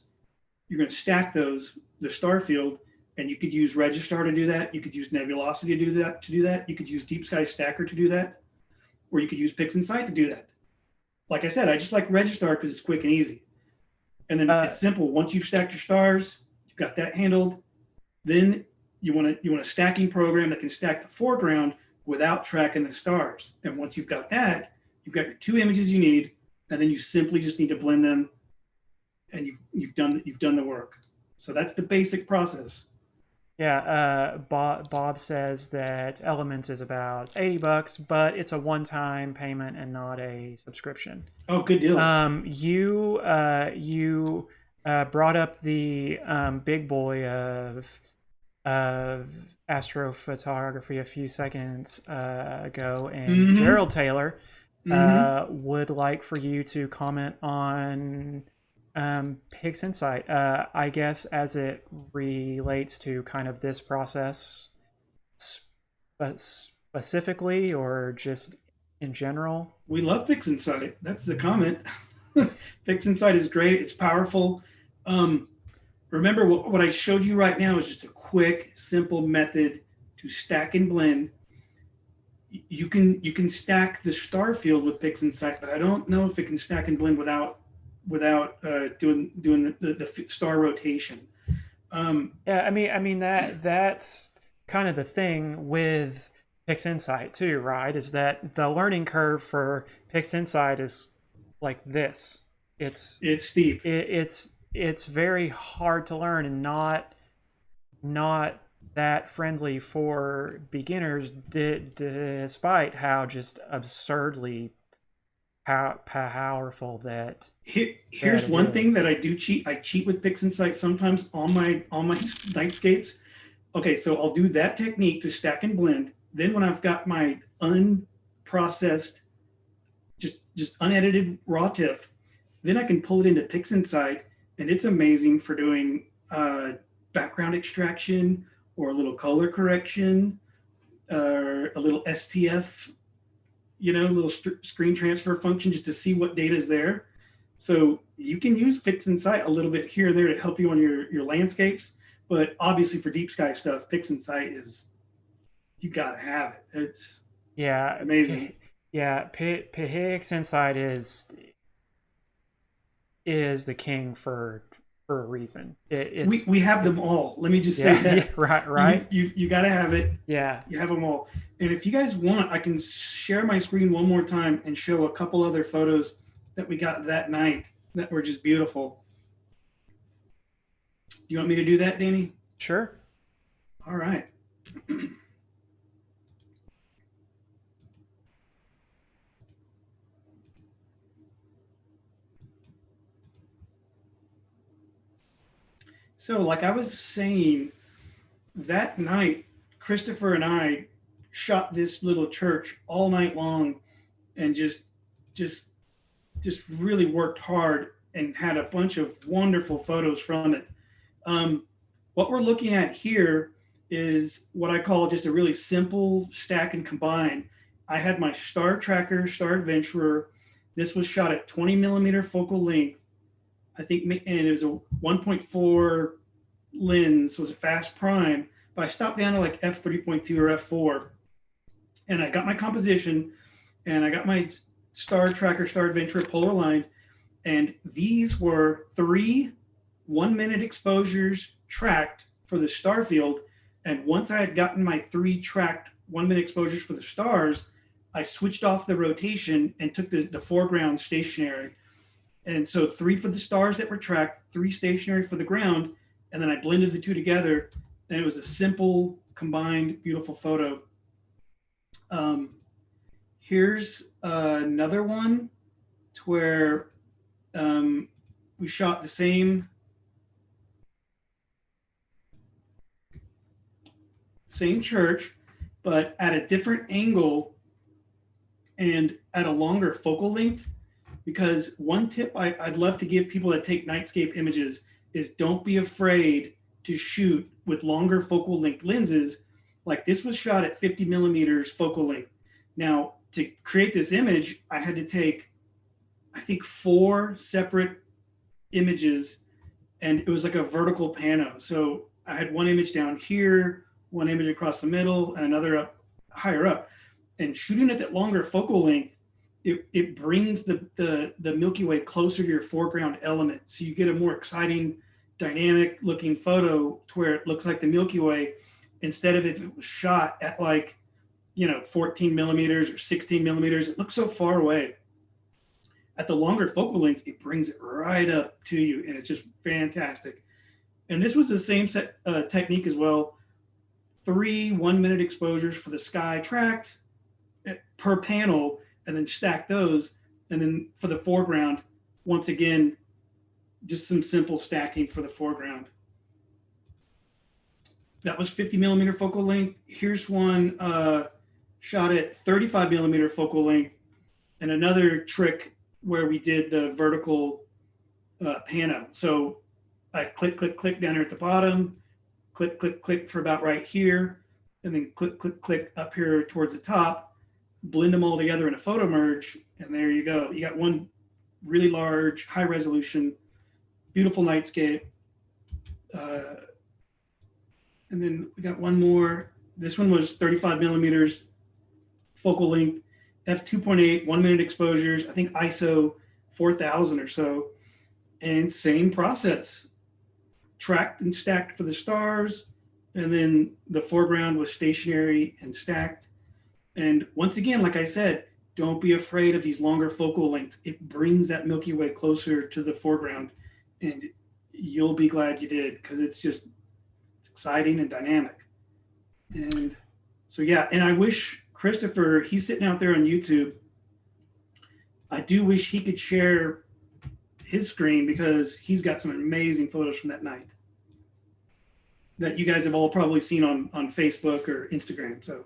You're going to stack those, the star field, and you could use Registar to do that. You could use Nebulosity to do that. You could use Deep Sky Stacker to do that, or you could use PixInsight to do that. Like I said, I just like Registar because it's quick and easy. And then it's simple. Once you've stacked your stars, you've got that handled. Then you want a stacking program that can stack the foreground without tracking the stars. And once you've got that, you've got your 2 images you need, and then you simply just need to blend them, and you've done the work. So that's the basic process. Yeah, Bob says that Elements is about $80, but it's a one-time payment and not a subscription. Oh, good deal. You brought up the big boy of astrophotography a few seconds ago, and Gerald Taylor would like for you to comment on PixInsight, I guess, as it relates to kind of this process specifically, or just in general. We love PixInsight. That's the comment. PixInsight is great. It's powerful. Remember what I showed you right now is just a quick, simple method to stack and blend. You can stack the star field with PixInsight, but I don't know if it can stack and blend without doing the star rotation. Yeah, I mean that's kind of the thing with PixInsight too, right? Is that the learning curve for PixInsight is like this. It's steep. It's very hard to learn and not that friendly for beginners, despite how just absurdly powerful that. Here's one thing that I do cheat. I cheat with PixInsight sometimes on my nightscapes. Okay, so I'll do that technique to stack and blend. Then when I've got my unprocessed, just unedited raw TIFF, then I can pull it into PixInsight, and it's amazing for doing background extraction or a little color correction or a little STF, a little screen transfer function just to see what data is there. So you can use PixInsight a little bit here and there to help you on your landscapes, but obviously for deep sky stuff, PixInsight is, you gotta have it. It's amazing. PixInsight is the king for a reason. We have them all. Let me just say that. Right. You got to have it. Yeah. You have them all. And if you guys want, I can share my screen one more time and show a couple other photos that we got that night that were just beautiful. Do you want me to do that, Danny? Sure. All right. So like I was saying, that night, Christopher and I shot this little church all night long and just really worked hard and had a bunch of wonderful photos from it. What we're looking at here is what I call just a really simple stack and combine. I had my star tracker, star adventurer. This was shot at 20 millimeter focal length. I think, and it was a 1.4 lens, was a fast prime, but I stopped down to like f3.2 or f4, and I got my composition, and I got my star tracker, star adventurer polar aligned, and these were 3 1-minute exposures tracked for the star field. And once I had gotten my 3 tracked 1-minute exposures for the stars, I switched off the rotation and took the foreground stationary. And so 3 for the stars that were tracked, 3 stationary for the ground, and then I blended the 2 together. And it was a simple, combined, beautiful photo. Here's another one to where we shot the same church, but at a different angle and at a longer focal length. Because one tip I'd love to give people that take nightscape images is don't be afraid to shoot with longer focal length lenses. Like this was shot at 50 millimeters focal length. Now, to create this image, I had to take, I think, 4 separate images, and it was like a vertical pano. So I had one image down here, one image across the middle, and another up higher up. And shooting at that longer focal length, it brings the Milky Way closer to your foreground element. So you get a more exciting, dynamic looking photo to where it looks like the Milky Way, instead of if it was shot at like, 14 millimeters or 16 millimeters, it looks so far away. At the longer focal lengths, it brings it right up to you, and it's just fantastic. And this was the same technique as well. 3 1-minute exposures for the sky tracked per panel, and then stack those. And then for the foreground, once again, just some simple stacking for the foreground. That was 50 millimeter focal length. Here's one shot at 35 millimeter focal length, and another trick where we did the vertical pano. So I click, click, click down here at the bottom, click, click, click for about right here, and then click, click, click up here towards the top, blend them all together in a photo merge, and there you go. You got one really large, high resolution, beautiful nightscape. And then we got one more. This one was 35 millimeters focal length, f2.8, 1-minute exposures, I think ISO 4000 or so, and same process. Tracked and stacked for the stars, and then the foreground was stationary and stacked. And once again, like I said, don't be afraid of these longer focal lengths. It brings that Milky Way closer to the foreground, and you'll be glad you did, because it's exciting and dynamic. And so, yeah, and I wish Christopher, he's sitting out there on YouTube. I do wish he could share his screen, because he's got some amazing photos from that night that you guys have all probably seen on Facebook or Instagram. So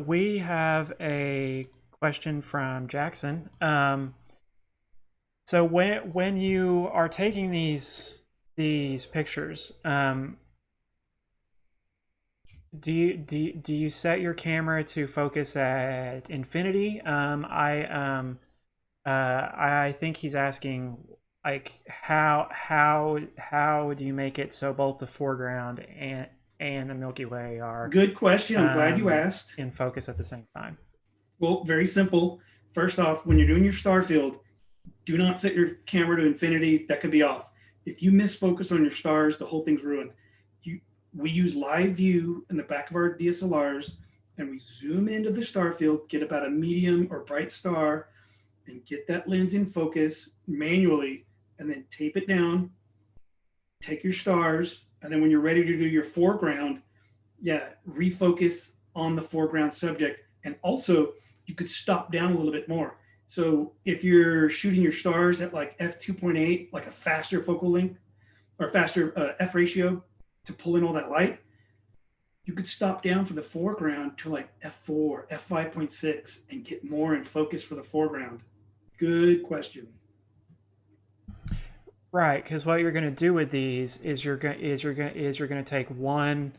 we have a question from Jackson. So when you are taking these pictures, do you set your camera to focus at infinity? I think he's asking, like, how do you make it so both the foreground and the Milky Way are good question. I'm glad you asked. In focus at the same time. Well, very simple. First off, when you're doing your star field, do not set your camera to infinity. That could be off. If you miss focus on your stars, the whole thing's ruined. We use live view in the back of our DSLRs, and we zoom into the star field, get about a medium or bright star, and get that lens in focus manually, and then tape it down, take your stars, and then when you're ready to do your foreground, refocus on the foreground subject. And also, you could stop down a little bit more. So if you're shooting your stars at like f2.8, like a faster focal length or faster f ratio to pull in all that light, you could stop down for the foreground to like f4, f5.6, and get more in focus for the foreground. Good question. Right, because what you're going to do with these is you're going to take one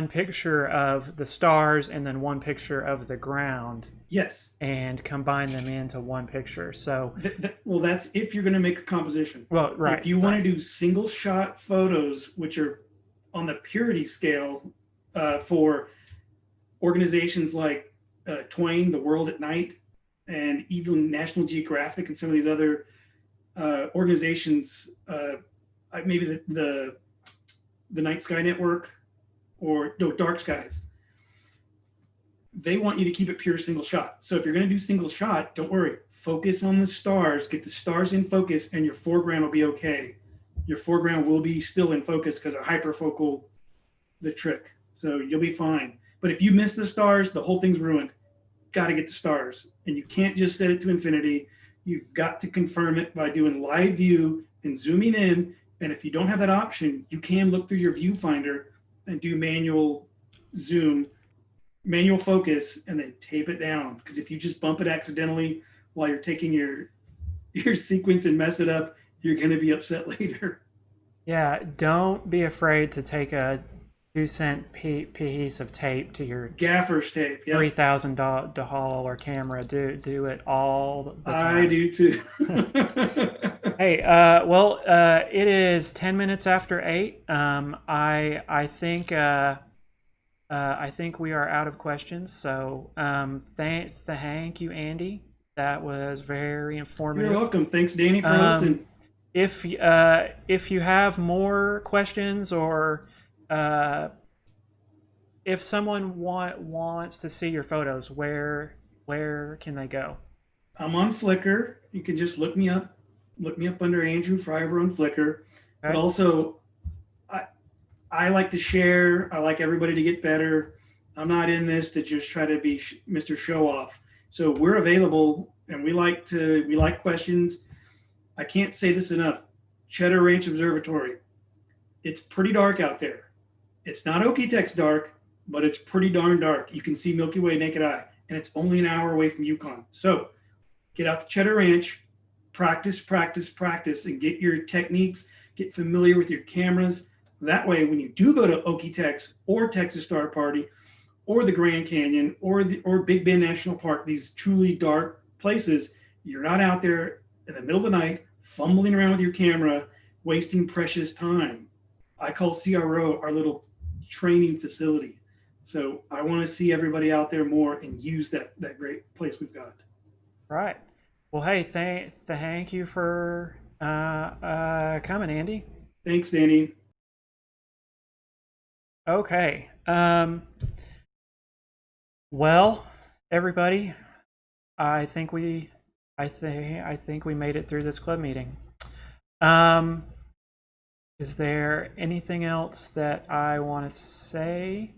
picture of the stars and then one picture of the ground. Yes. And combine them into one picture. So well, that's if you're going to make a composition. Well, right. If you want to do single shot photos, which are on the purity scale for organizations like Twain, The World at Night, and even National Geographic and some of these other organizations, maybe the Night Sky Network or Dark Skies, they want you to keep it pure single shot. So if you're going to do single shot, don't worry. Focus on the stars, get the stars in focus, and your foreground will be okay. your foreground will be still in focus because of hyperfocal, the trick. So you'll be fine. But if you miss the stars, the whole thing's ruined. Got to get the stars. And you can't just set it to infinity. You've got to confirm it by doing live view and zooming in. And if you don't have that option, you can look through your viewfinder and do manual zoom, manual focus, and then tape it down. Because if you just bump it accidentally while you're taking your sequence and mess it up, you're going to be upset later. Yeah, don't be afraid to take a 2-cent piece of tape to your Gaffer's tape. Yep. $3,000 camera. Do it all the time. I do too. Hey, well, it is 10 minutes after 8. I think we are out of questions. So thank you, Andy. That was very informative. You're welcome. Thanks, Danny, for hosting. If you have more questions, or if someone wants to see your photos, where can they go? I'm on Flickr. You can just look me up. Look me up under Andrew Fryhover on Flickr. Okay. But also, I like to share. I like everybody to get better. I'm not in this to just try to be Mr. Show Off. So we're available, and we like questions. I can't say this enough. Cheddar Ranch Observatory. It's pretty dark out there. It's not Okie-Tex dark, but it's pretty darn dark. You can see Milky Way naked eye, and it's only an hour away from Yukon. So get out to Cheddar Ranch, practice, and get your techniques, get familiar with your cameras. That way, when you do go to Okie-Tex or Texas Star Party or the Grand Canyon or Big Bend National Park, these truly dark places, you're not out there in the middle of the night fumbling around with your camera, wasting precious time. I call CRO our little training facility. So I want to see everybody out there more and use that great place we've got. Right. Well, hey, thank you for coming, Andy. Thanks, Danny. Okay. Well, everybody, I think we made it through this club meeting. Is there anything else that I want to say?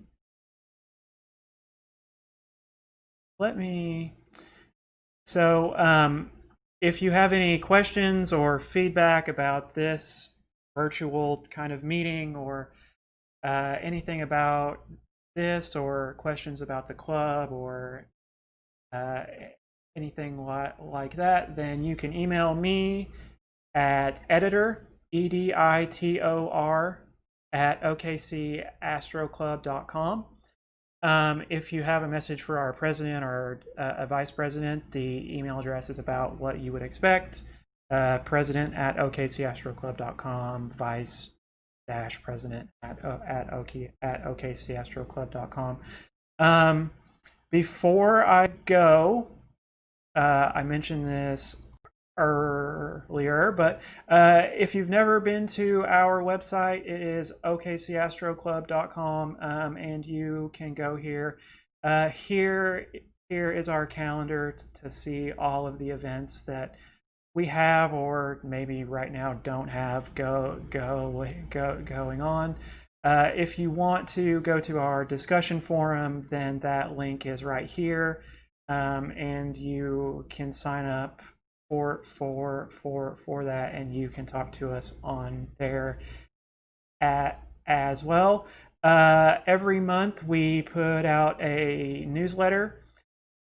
If you have any questions or feedback about this virtual kind of meeting, or anything about this, or questions about the club, or anything like that, then you can email me at editor, editor, at okcastroclub.com. If you have a message for our president or a vice president, the email address is about what you would expect. President at okcastroclub.com, vice-president at okcastroclub.com. Before I go, I mentioned this earlier, but if you've never been to our website, it is okcastroclub.com, and you can go here. Here is our calendar to see all of the events that we have, or maybe right now don't have going on. If you want to go to our discussion forum, then that link is right here, and you can sign up for that, and you can talk to us on there as well. Every month we put out a newsletter.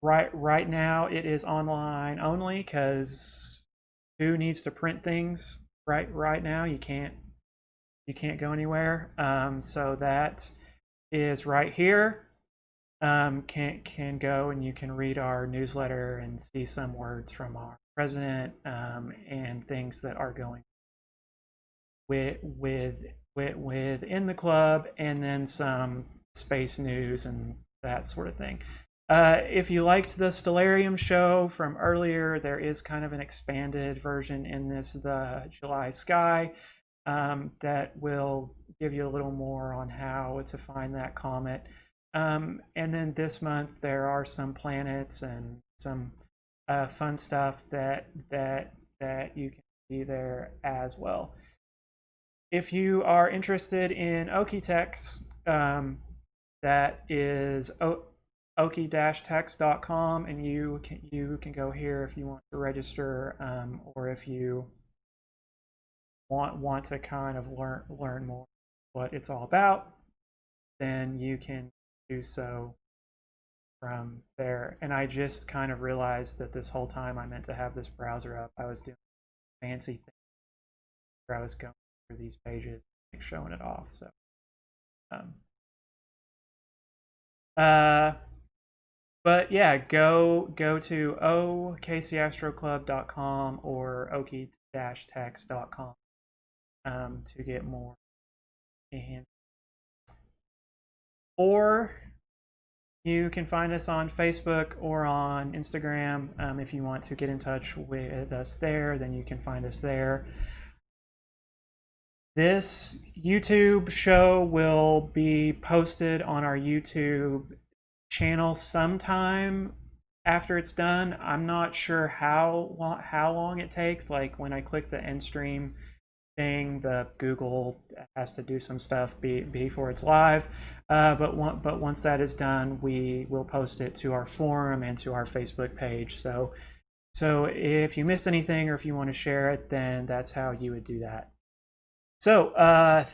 Right now it is online only, because who needs to print things right now? You can't go anywhere. So that is right here. Can go and you can read our newsletter and see some words from our president, and things that are going within the club, and then some space news and that sort of thing. If you liked the Stellarium show from earlier, there is kind of an expanded version in this, the July Sky, that will give you a little more on how to find that comet. And then this month there are some planets and some fun stuff that you can see there as well. if you are interested in Okie-Tex, that is okie-tex.com, and you can go here if you want to register, or if you want to kind of learn more what it's all about, then you can do so from there. And I just kind of realized that this whole time I meant to have this browser up, I was doing fancy things where I was going through these pages, like showing it off. So, but yeah, go to okcastroclub.com or okie-tex.com to get more. Or you can find us on Facebook or on Instagram. If you want to get in touch with us there, then you can find us there. This YouTube show will be posted on our YouTube channel sometime after it's done. I'm not sure how long it takes. Like when I click the end stream thing, the Google has to do some stuff before it's live. But once that is done, we will post it to our forum and to our Facebook page. So if you missed anything or if you want to share it, then that's how you would do that. So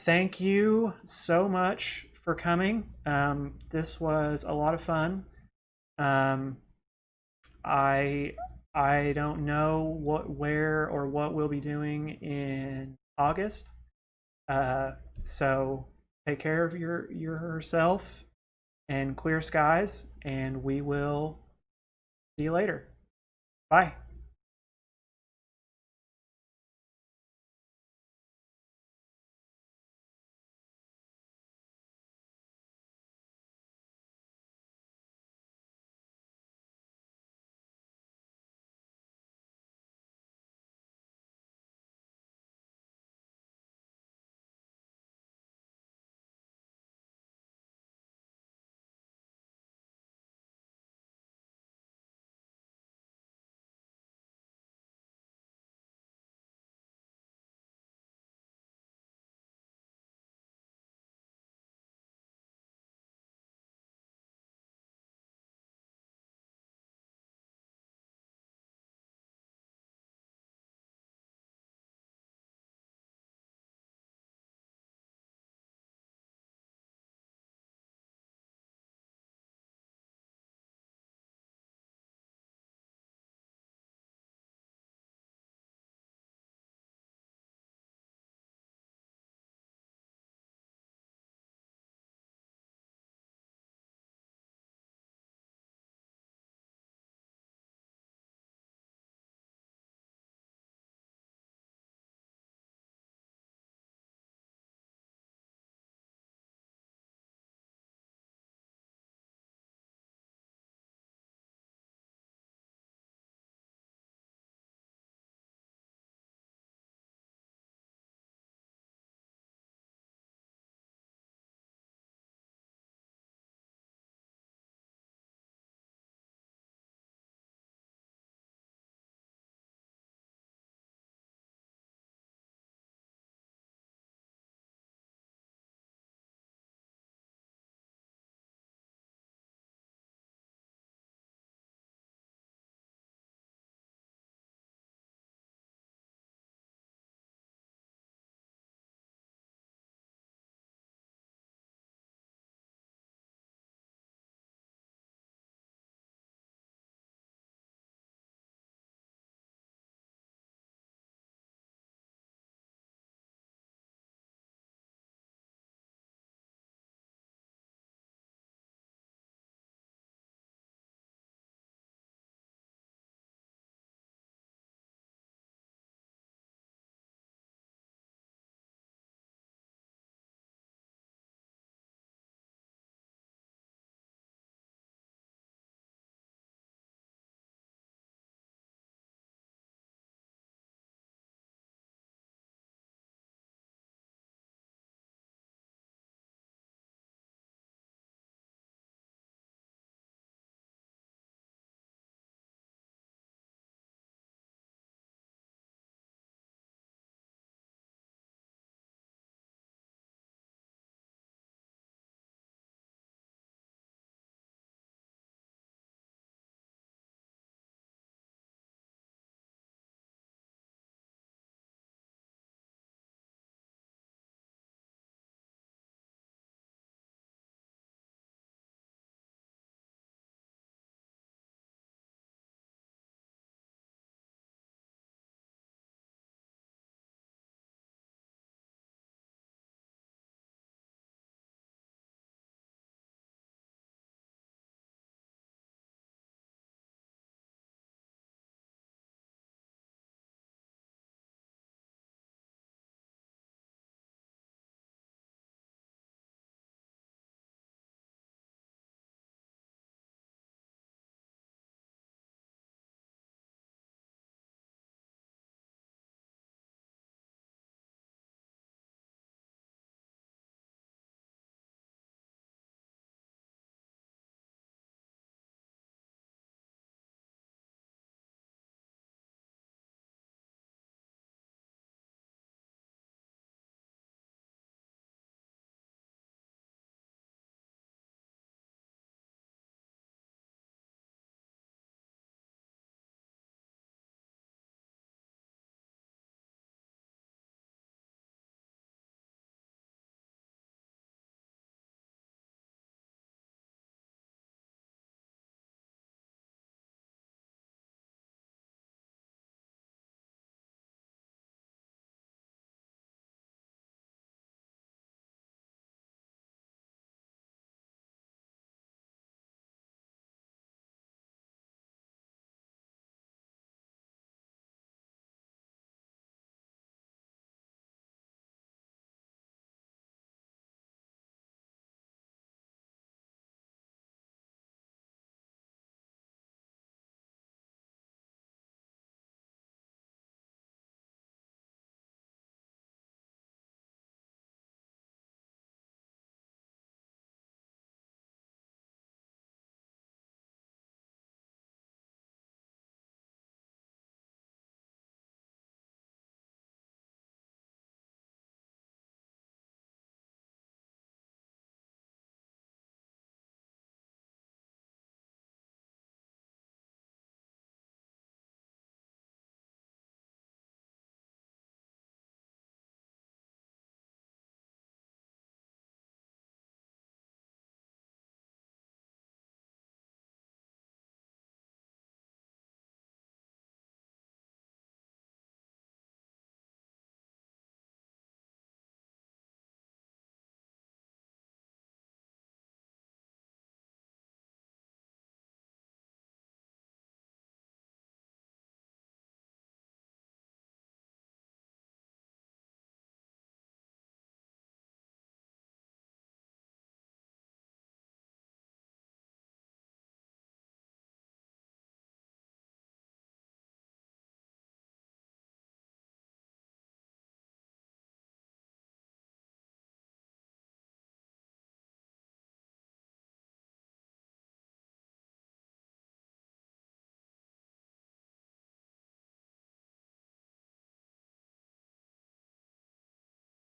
thank you so much for coming. This was a lot of fun. I don't know where or what we'll be doing in August. So take care of yourself and clear skies, and we will see you later. Bye.